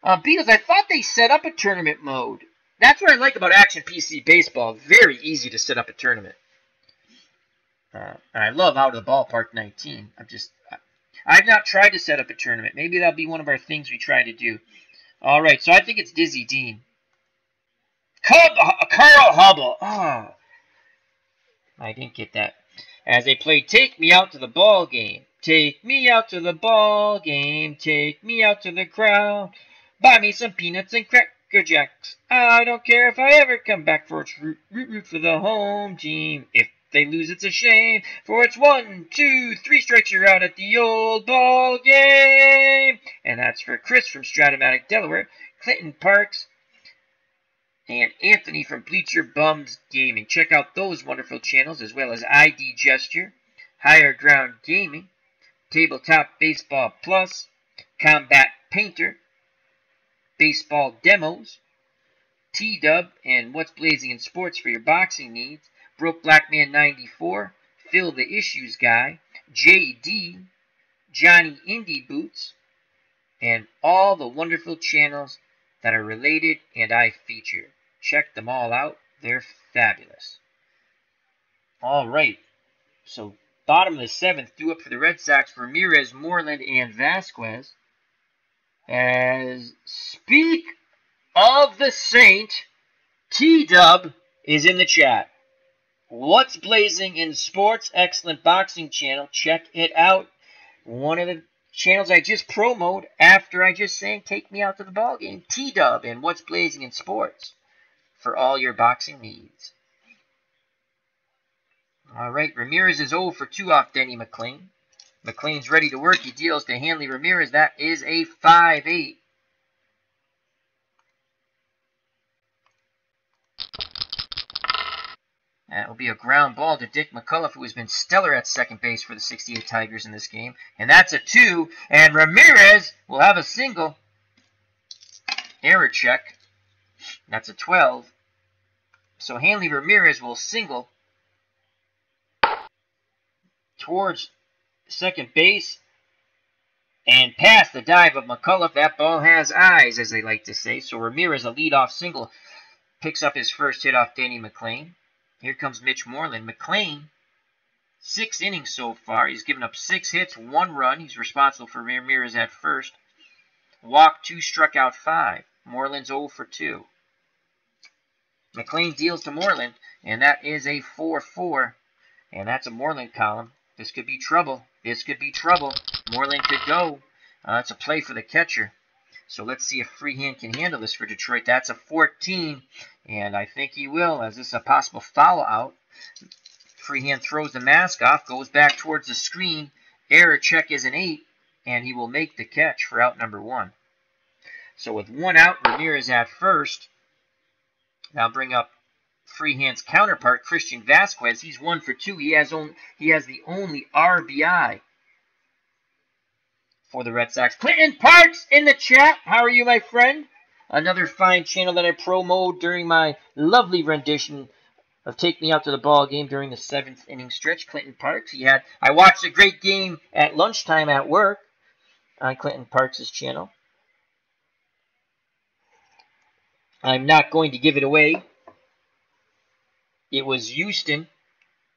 Beatles, I thought they set up a tournament mode. That's what I like about Action PC Baseball. Very easy to set up a tournament. And I love Out of the Ballpark 19. I've not tried to set up a tournament. Maybe that'll be one of our things we try to do. All right, so I think it's Dizzy Dean. Carl Hubble. Oh, I didn't get that. As they play Take Me Out to the Ball Game. Take me out to the ball game. Take me out to the crowd. Buy me some peanuts and Cracker Jacks. I don't care if I ever come back, for it's root for the home team. If they lose, it's a shame, for it's 1, 2, 3 strikes, you're out at the old ball game. And that's for Chris from Strat-O-Matic, Delaware, Clinton Parks, and Anthony from Bleacher Bums Gaming. Check out those wonderful channels, as well as ID Gesture, Higher Ground Gaming, Tabletop Baseball Plus, Combat Painter, Baseball Demos, T-Dub, and What's Blazing in Sports for your boxing needs, Broke Black Man 94, Phil the Issues Guy, JD, Johnny Indie Boots, and all the wonderful channels that are related and I feature. Check them all out. They're fabulous. All right. So, bottom of the 7th, due up for the Red Sox, Ramirez, Moreland, and Vasquez. As speak of the Saint, T-Dub is in the chat. What's Blazing in Sports? Excellent boxing channel. Check it out. One of the channels I just promoted after I just sang Take Me Out to the Ball Game. T-Dub and What's Blazing in Sports for all your boxing needs. All right, Ramirez is 0 for 2 off Denny McLain. McLain's ready to work. He deals to Hanley Ramirez. That is a 5-8. That will be a ground ball to Dick McCullough, who has been stellar at second base for the 68 Tigers in this game. And that's a 2. And Ramirez will have a single. Error check. That's a 12. So Hanley Ramirez will single towards second base and past the dive of McCullough. That ball has eyes, as they like to say. So Ramirez, a leadoff single, picks up his first hit off Denny McLain. Here comes Mitch Moreland. McLain, 6 innings so far. He's given up 6 hits, 1 run. He's responsible for Ramirez at first. Walked 2, struck out 5. Moreland's 0 for 2. McLain deals to Moreland, and that is a 4-4. And that's a Moreland column. This could be trouble. This could be trouble. Moreland could go. It's a play for the catcher. So let's see if Freehand can handle this for Detroit. That's a 14, and I think he will, as this is a possible foul out. Freehand throws the mask off, goes back towards the screen. Error check is an 8, and he will make the catch for out number 1. So with 1 out, Ramirez at first. Now bring up Freehand's counterpart, Christian Vasquez. He's 1 for 2. He has the only RBI for the Red Sox. Clinton Parks in the chat. How are you, my friend? Another fine channel that I promoted during my lovely rendition of Take Me Out to the Ball Game during the 7th inning stretch. Clinton Parks. I watched a great game at lunchtime at work on Clinton Parks' channel. I'm not going to give it away. It was Houston.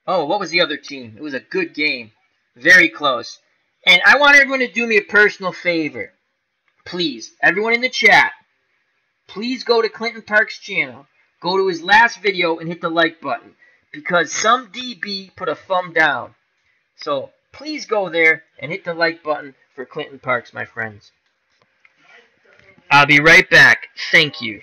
Oh, what was the other team? It was a good game. Very close. And I want everyone to do me a personal favor. Please, everyone in the chat, please go to Clinton Parks' channel. Go to his last video and hit the like button. Because some DB put a thumb down. So please go there and hit the like button for Clinton Parks, my friends. I'll be right back. Thank you.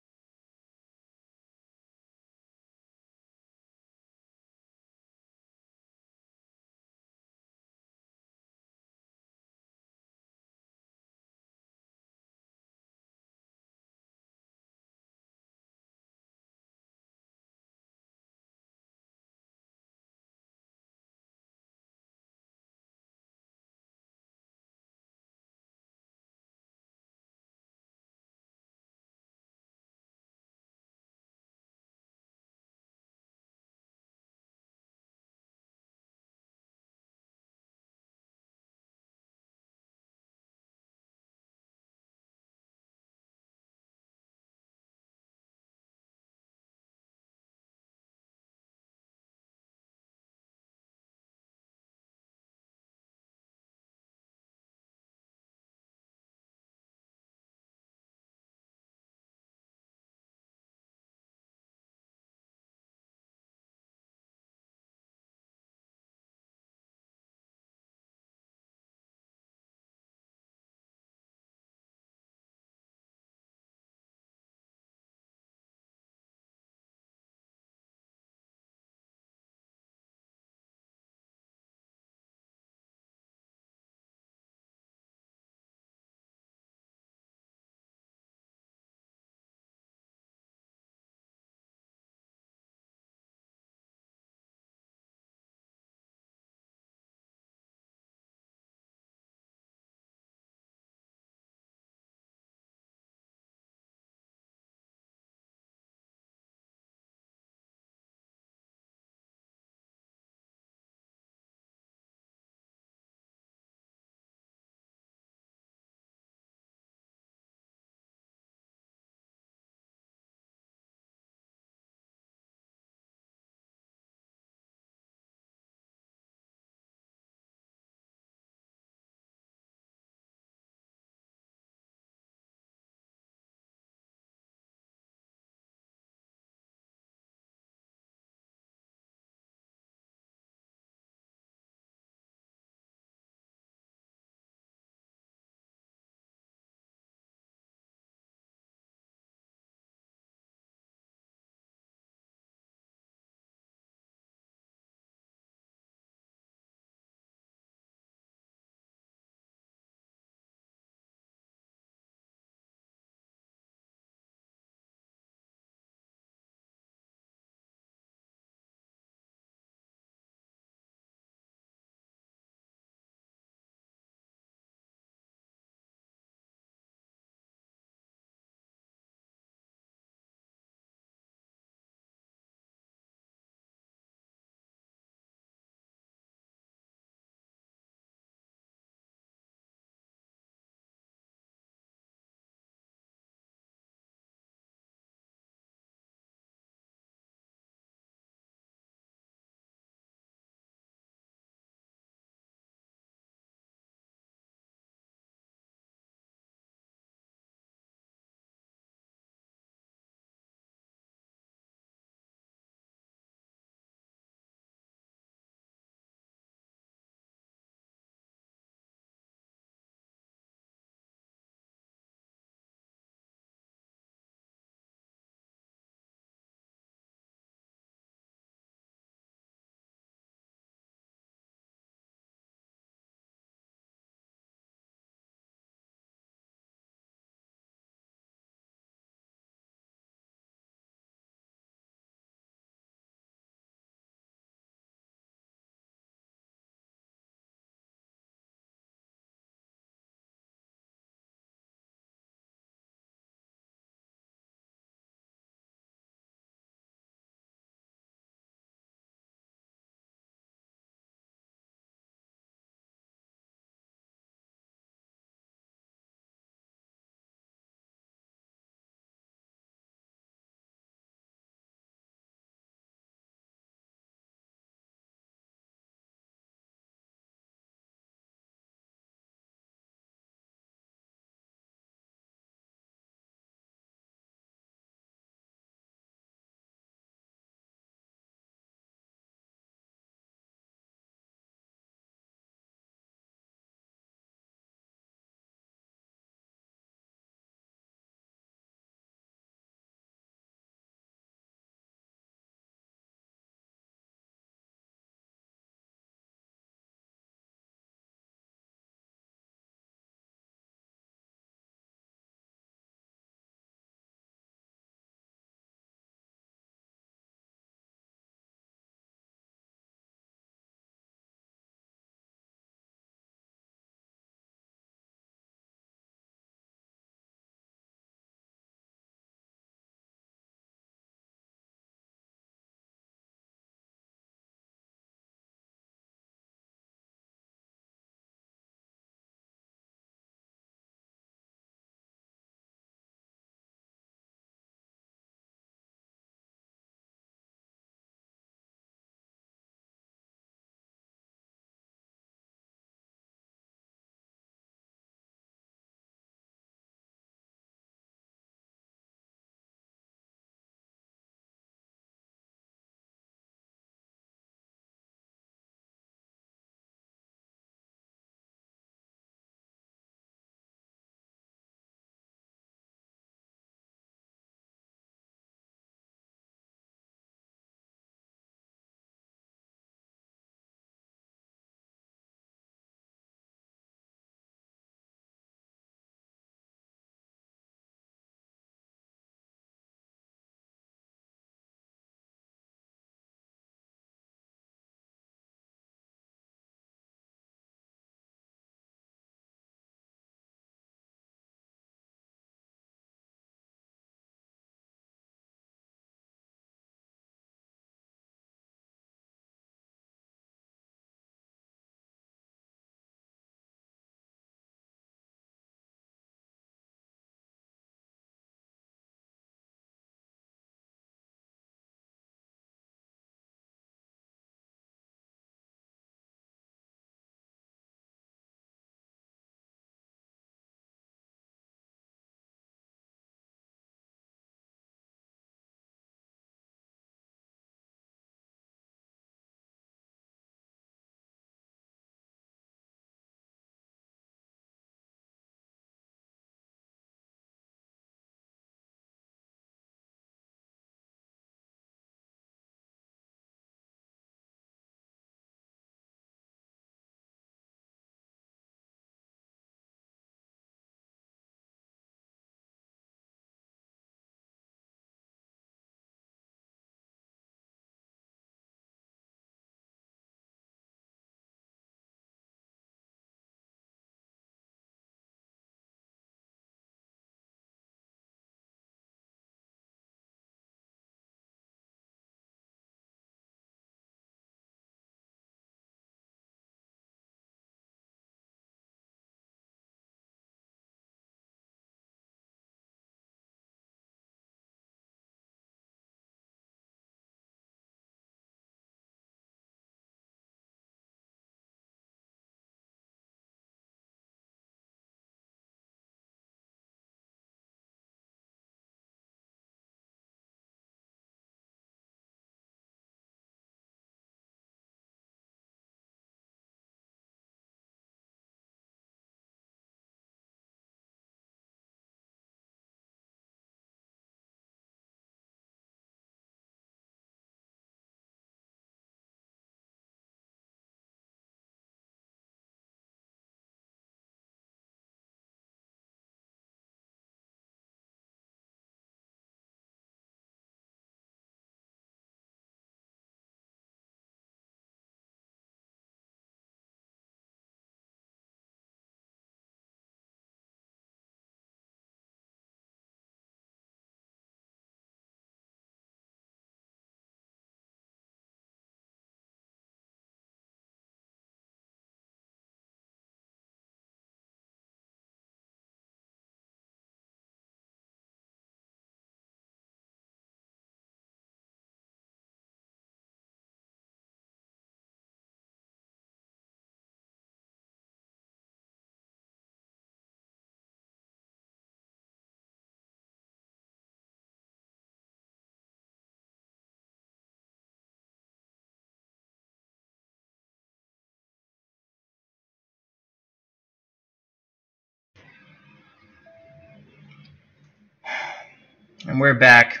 And we're back.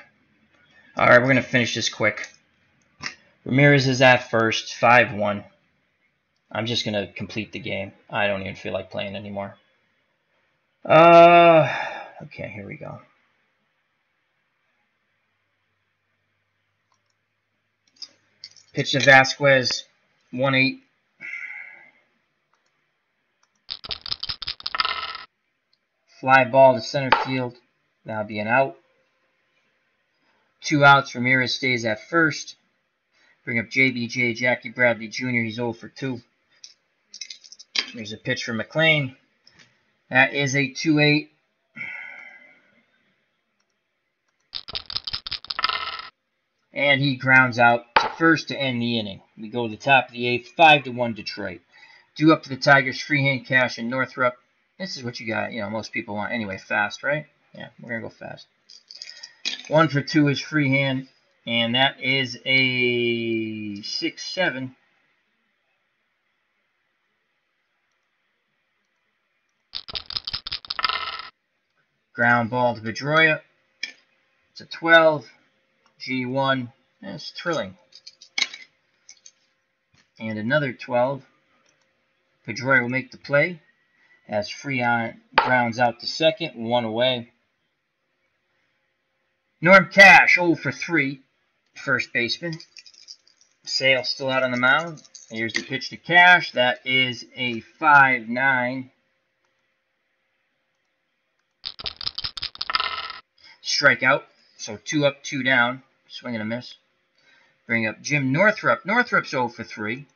All right, we're going to finish this quick. Ramirez is at first, 5-1. I'm just going to complete the game. I don't even feel like playing anymore. Okay, here we go. Pitch to Vasquez, 1-8. Fly ball to center field. That'll be an out. 2 outs. Ramirez stays at first. Bring up JBJ, Jackie Bradley Jr. He's 0 for 2. Here's a pitch for McLain. That is a 2-8. And he grounds out to first to end the inning. We go to the top of the 8th, 5-1 Detroit. Due up to the Tigers, freehand cash in Northrop. This is what you got, most people want. Anyway, fast, right? Yeah, we're going to go fast. 1 for 2 is freehand, and that is a 6-7. Ground ball to Pedroia. It's a 12. G1. That's thrilling. And another 12. Pedroia will make the play. As Freon grounds out to second, 1 away. Norm Cash, 0 for 3, first baseman. Sale still out on the mound. Here's the pitch to Cash. That is a 5-9. Strikeout. So 2 up, 2 down. Swing and a miss. Bring up Jim Northrup. Northrup's 0 for 3.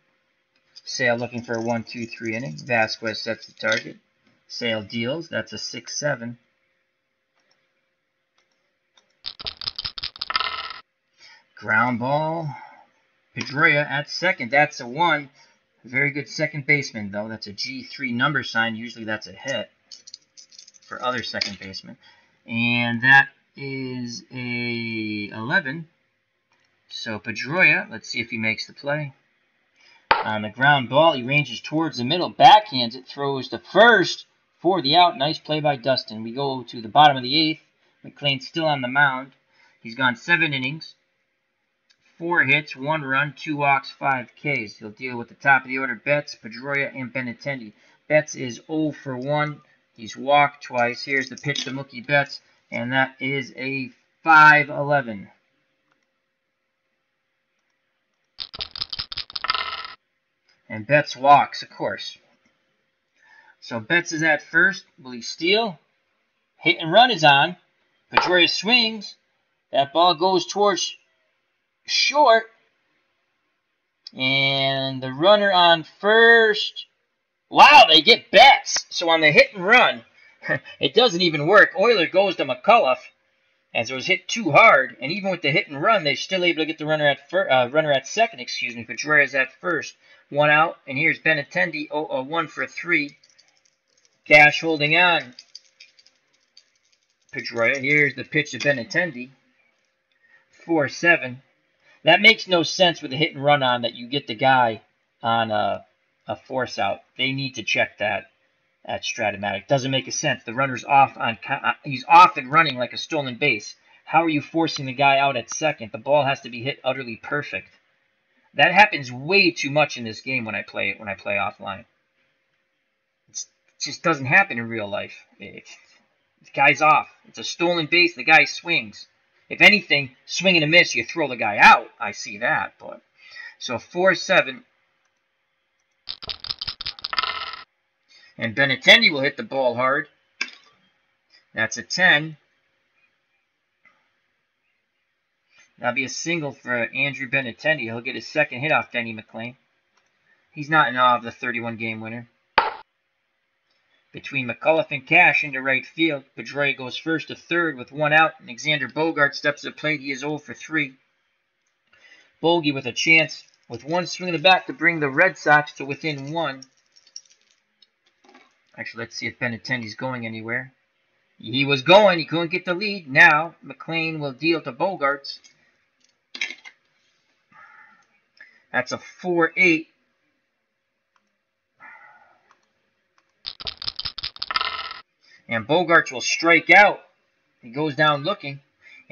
Sale looking for a 1-2-3 inning. Vasquez sets the target. Sale deals. That's a 6-7. Ground ball. Pedroia at second. That's a 1. Very good second baseman, though. That's a G3 number sign. Usually that's a hit for other second basemen. And that is a 11. So Pedroia, let's see if he makes the play. On the ground ball, he ranges towards the middle, backhands it, throws to first for the out. Nice play by Dustin. We go to the bottom of the 8th. McLain's still on the mound. He's gone 7 innings, 4 hits, 1 run, 2 walks, 5 Ks. He'll deal with the top of the order, Betts, Pedroia, and Benintendi. Betts is 0 for 1. He's walked twice. Here's the pitch to Mookie Betts, and that is a 5-11. And Betts walks, of course. So Betts is at first. Will he steal? Hit and run is on. Pedroia swings. That ball goes towards short. And the runner on first. Wow, they get Betts. So on the hit and run, it doesn't even work. Euler goes to McCullough as it was hit too hard. And even with the hit and run, they're still able to get the runner at second. Pedroia's at first. 1 out, and here's Benintendi, 1 for 3. Cash holding on. Pedroia, here's the pitch to Benintendi, 4-7. That makes no sense with the hit and run on that you get the guy on a force out. They need to check that at Strat-O-Matic. Doesn't make a sense. The runner's off he's off and running like a stolen base. How are you forcing the guy out at second? The ball has to be hit utterly perfect. That happens way too much in this game when I play offline. It just doesn't happen in real life. The guy's off. It's a stolen base. The guy swings. If anything, swing and a miss, you throw the guy out. I see that. But so 4-7. And Benintendi will hit the ball hard. That's a 10. That'll be a single for Andrew Benintendi. He'll get his second hit off Denny McLain. He's not in awe of the 31-game winner. Between McCullough and Cash into right field, Pedroia goes first to third with 1 out, and Alexander Bogart steps to the plate. He is 0 for 3. Bogey with a chance with 1 swing of the bat to bring the Red Sox to within 1. Actually, let's see if Benintendi's going anywhere. He was going. He couldn't get the lead. Now, McLain will deal to Bogarts. That's a 4-8. And Bogarts will strike out. He goes down looking.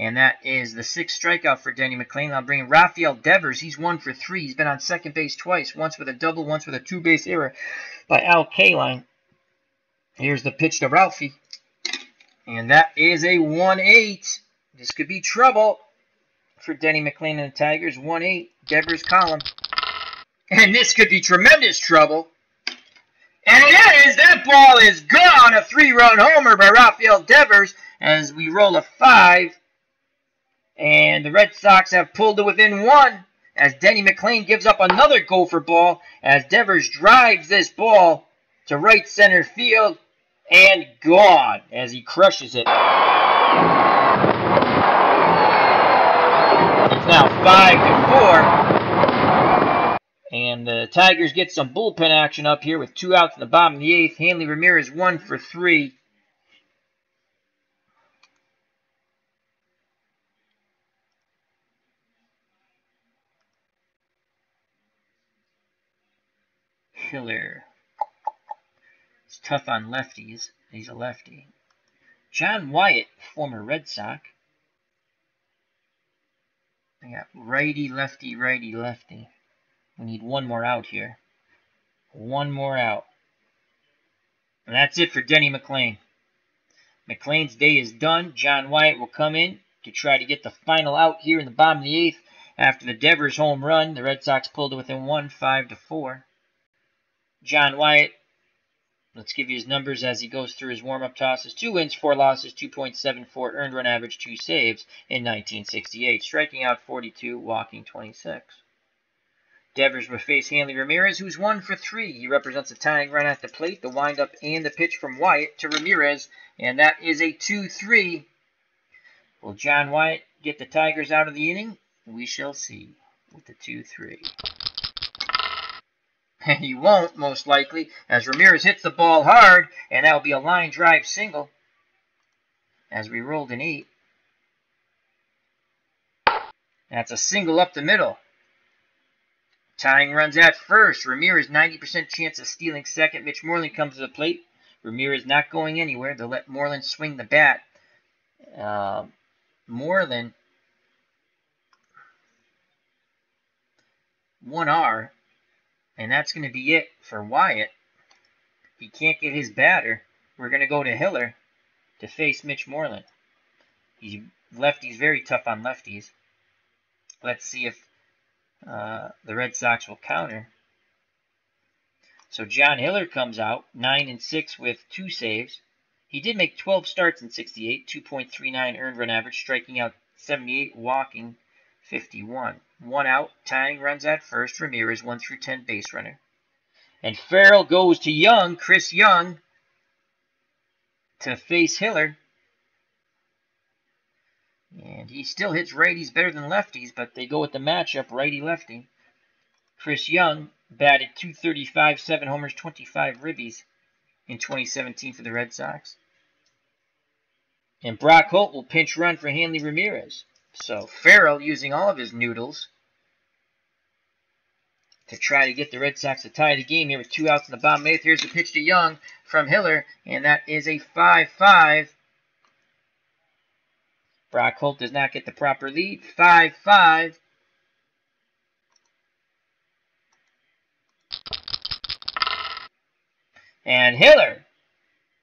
And that is the 6th strikeout for Denny McLain. I'll bring in Rafael Devers. He's 1 for 3. He's been on second base twice, once with a double, once with a 2-base error by Al Kaline. Here's the pitch to Ralphie. And that is a 1-8. This could be trouble for Denny McLain and the Tigers. 1-8, Devers column. And this could be tremendous trouble. And it is. That ball is gone. A 3-run homer by Rafael Devers as we roll a 5. And the Red Sox have pulled to within 1 as Denny McLain gives up another gopher ball as Devers drives this ball to right center field and gone as he crushes it. It's now 5-4. And the Tigers get some bullpen action up here with 2 outs in the bottom of the 8th. Hanley Ramirez 1 for 3. Hiller. It's tough on lefties. He's a lefty. John Wyatt, former Red Sox. I got righty, lefty, righty, lefty. We need one more out here. One more out. And that's it for Denny McLain. McLain's day is done. John Wyatt will come in to try to get the final out here in the bottom of the 8th. After the Devers home run, the Red Sox pulled it within 1, 5-4. John Wyatt, let's give you his numbers as he goes through his warm-up tosses. 2 wins, 4 losses, 2.74 earned run average, 2 saves in 1968. Striking out 42, walking 26. Devers will face Hanley Ramirez, who's 1 for 3. He represents a tying run at the plate, the windup, and the pitch from Wyatt to Ramirez, and that is a 2-3. Will John Wyatt get the Tigers out of the inning? We shall see with the 2-3. And he won't, most likely, as Ramirez hits the ball hard, and that will be a line drive single as we rolled an 8. That's a single up the middle. Tying runs at first. Ramirez 90% chance of stealing second. Mitch Moreland comes to the plate. Ramirez not going anywhere. They'll let Moreland swing the bat. Moreland, 1R. And that's going to be it for Wyatt. If he can't get his batter, we're going to go to Hiller to face Mitch Moreland. Lefty's very tough on lefties. Let's see if the Red Sox will counter. So John Hiller comes out, 9-6 with 2 saves. He did make 12 starts in 68, 2.39 earned run average, striking out 78, walking 51. 1 out, tying runs at first. Ramirez 1 through 10 base runner. And Farrell goes to Young, Chris Young, to face Hiller. And he still hits righties better than lefties, but they go with the matchup, righty-lefty. Chris Young batted .235, 7 homers, 25 ribbies in 2017 for the Red Sox. And Brock Holt will pinch run for Hanley Ramirez. So Farrell using all of his noodles to try to get the Red Sox to tie the game here with 2 outs in the bottom 8th. Here's the pitch to Young from Hiller, and that is a 5-5. Brock Holt does not get the proper lead. 5-5. And Hiller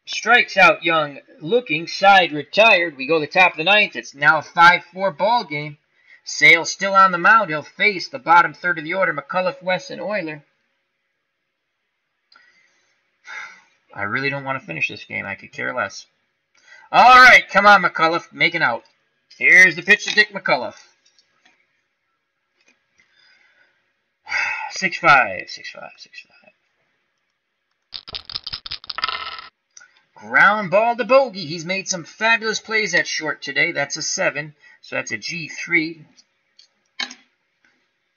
strikes out Young looking, side retired. We go to the top of the 9th. It's now a 5-4 ball game. Sale still on the mound. He'll face the bottom third of the order, McCullough, West, and Euler. I really don't want to finish this game. I could care less. All right, come on, McCullough. Make it out. Here's the pitch to Dick McCullough. 6-5, 6-5, 6-5. Ground ball to Bogey. He's made some fabulous plays at short today. That's a 7. So that's a G3.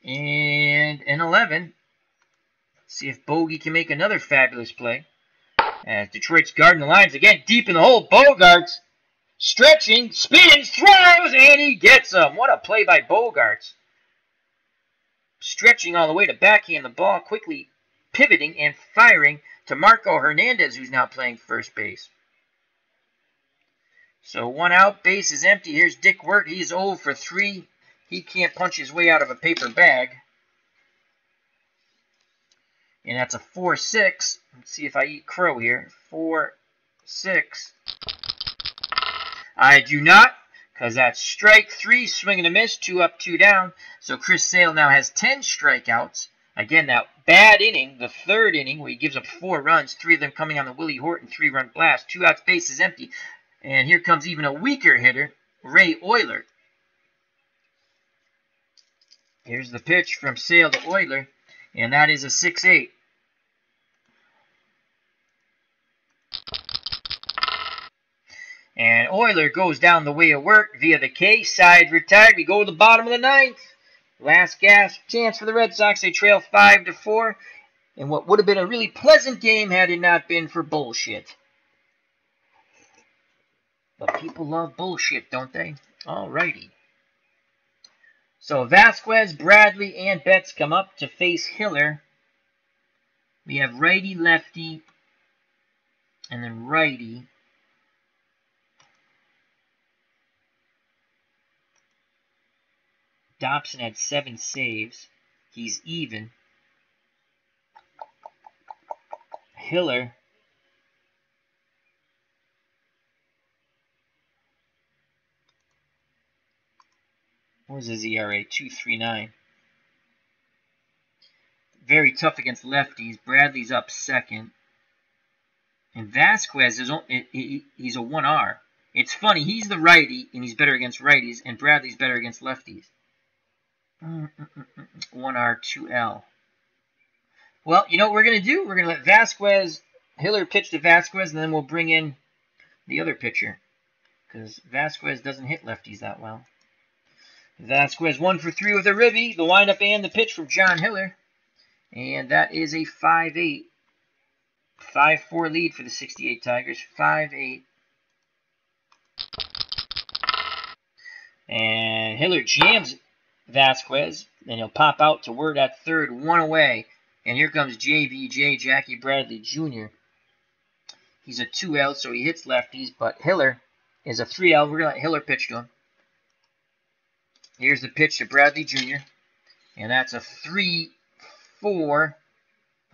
And an 11. Let's see if Bogey can make another fabulous play. As Detroit's guarding the lines again, deep in the hole. Bogarts stretching, spins, throws, and he gets him. What a play by Bogarts. Stretching all the way to backhand the ball, quickly pivoting and firing to Marco Hernandez, who's now playing first base. So 1 out, base is empty. Here's Dick Wirt. He's 0 for 3. He can't punch his way out of a paper bag. And that's a 4-6. Let's see if I eat crow here. 4-6. I do not, because that's strike 3, swing and a miss, 2 up, 2 down. So Chris Sale now has 10 strikeouts. Again, that bad inning, the third inning, where he gives up 4 runs, 3 of them coming on the Willie Horton 3-run blast. 2 outs, base is empty. And here comes even a weaker hitter, Ray Oyler. Here's the pitch from Sale to Oyler, and that is a 6-8. And Oyler goes down the way of work via the K, side retired. We go to the bottom of the 9th. Last gasp chance for the Red Sox. They trail 5-4. And what would have been a really pleasant game had it not been for bullshit. But people love bullshit, don't they? Alrighty. So Vasquez, Bradley, and Betts come up to face Hiller. We have righty, lefty, and then righty. Dobson had 7 saves. He's even. Hiller. What was his ERA? 2.39. Very tough against lefties. Bradley's up second. And Vasquez is he's a 1R. It's funny, he's the righty, and he's better against righties, and Bradley's better against lefties. 1R, 2L. Well, you know what we're going to do? We're going to let Vasquez, Hiller pitch to Vasquez, and then we'll bring in the other pitcher. Because Vasquez doesn't hit lefties that well. Vasquez 1 for 3 with a ribby. The windup and the pitch from John Hiller. And that is a 5-8. 5-4 lead for the 68 Tigers. 5-8. And Hiller jams Vasquez. And he'll pop out to Wirt at third. 1 away. And here comes JBJ, Jackie Bradley Jr. He's a 2L, so he hits lefties. But Hiller is a 3L. We're going to let Hiller pitch to him. Here's the pitch to Bradley Jr. And that's a 3-4.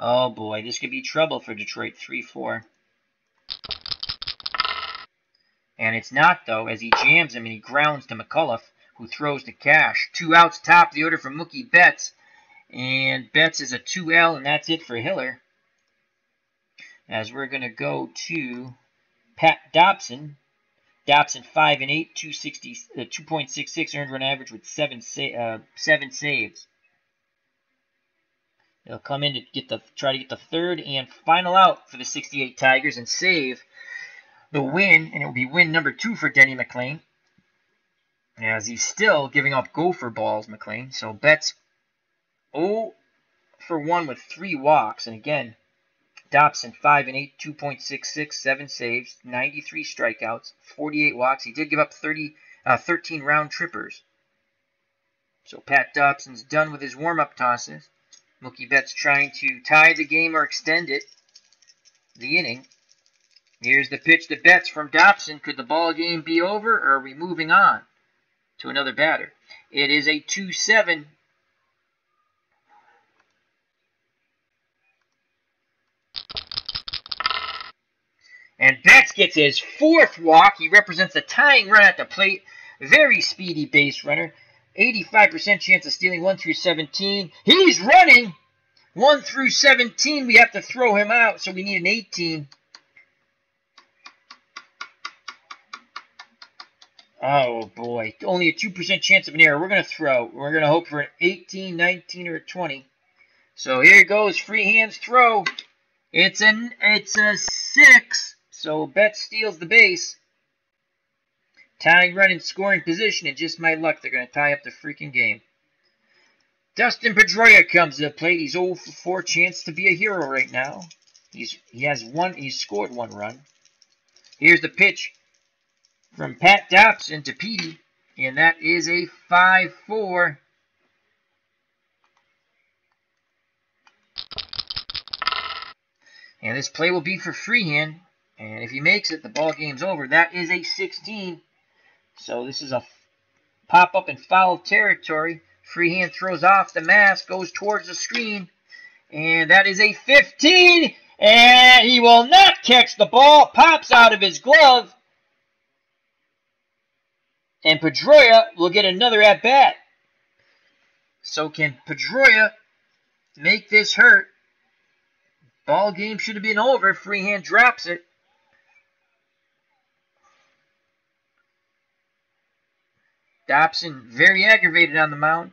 Oh boy, this could be trouble for Detroit. 3-4. And it's not, though, as he jams him and he grounds to McCullough, who throws to Cash. 2 outs, top of the order from Mookie Betts. And Betts is a 2L, and that's it for Hiller. As we're going to go to Pat Dobson. Dobson 5-8, 2.66 earned run average with 7 saves. They'll come in to try to get the third and final out for the 68 Tigers and save the win, and it will be win number 2 for Denny McLain, as he's still giving up gopher balls, McLain. So Betts 0 for 1 with 3 walks, and again, Dobson 5-8, 2.66, 7 saves, 93 strikeouts, 48 walks. He did give up 13 round trippers. So Pat Dobson's done with his warm-up tosses. Mookie Betts trying to tie the game or extend it, the inning. Here's the pitch to Betts from Dobson. Could the ball game be over, or are we moving on to another batter? It is a 2-7. And Betts gets his 4th walk. He represents a tying run at the plate. Very speedy base runner. 85% chance of stealing 1 through 17. He's running 1 through 17. We have to throw him out, so we need an 18. Oh, boy. Only a 2% chance of an error. We're going to throw. We're going to hope for an 18, 19, or a 20. So here goes. Free hands throw. It's a 6. So Betts steals the base. Tying run in scoring position, and just my luck, they're going to tie up the freaking game. Dustin Pedroia comes to the plate. He's 0 for 4, chance to be a hero right now. He's scored 1 run. Here's the pitch from Pat Dobson to Petey, and that is a 5-4. And this play will be for freehand. And if he makes it, the ball game's over. That is a 16. So this is a pop-up in foul territory. Freehand throws off the mask, goes towards the screen. And that is a 15. And he will not catch the ball. Pops out of his glove. And Pedroia will get another at-bat. So can Pedroia make this hurt? Ball game should have been over. Freehand drops it. Dobson very aggravated on the mound.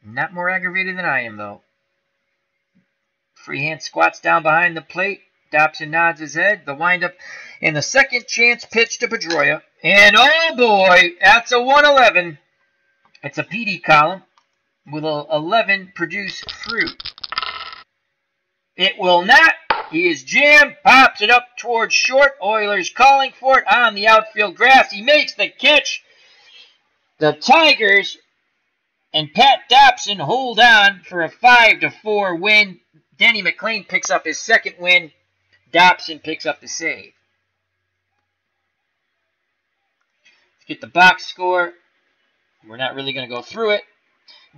Not more aggravated than I am, though. Freehand squats down behind the plate. Dobson nods his head. The windup and the second chance pitch to Pedroia. And oh boy, that's a 111. It's a PD column. Will 11 produce fruit? It will not. He is jammed. Pops it up towards short. Oilers calling for it on the outfield grass. He makes the catch. The Tigers and Pat Dobson hold on for a 5-4 win. Denny McLain picks up his second win. Dobson picks up the save. Let's get the box score. We're not really going to go through it.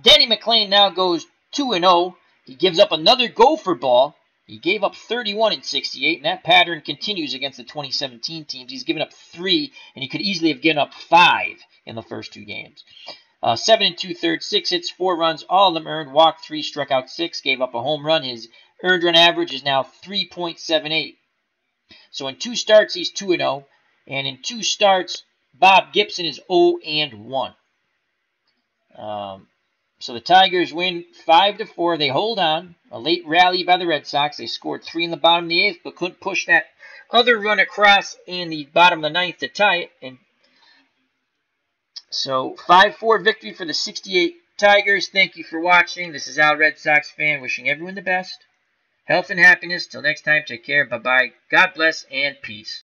Denny McLain now goes 2-0. He gives up another gopher ball. He gave up 31 in 68, and that pattern continues against the 2017 teams. He's given up 3, and he could easily have given up 5 in the first 2 games. 7 2/3, 6 hits, 4 runs, all of them earned. Walked 3, struck out 6, gave up a home run. His earned run average is now 3.78. So in 2 starts, he's 2-0, and in 2 starts, Bob Gibson is 0-1. So the Tigers win 5-4. They hold on. A late rally by the Red Sox. They scored 3 in the bottom of the 8th, but couldn't push that other run across in the bottom of the 9th to tie it. And so 5-4 victory for the 68 Tigers. Thank you for watching. This is Al Red Sox fan wishing everyone the best. Health and happiness. Till next time, take care. Bye-bye. God bless and peace.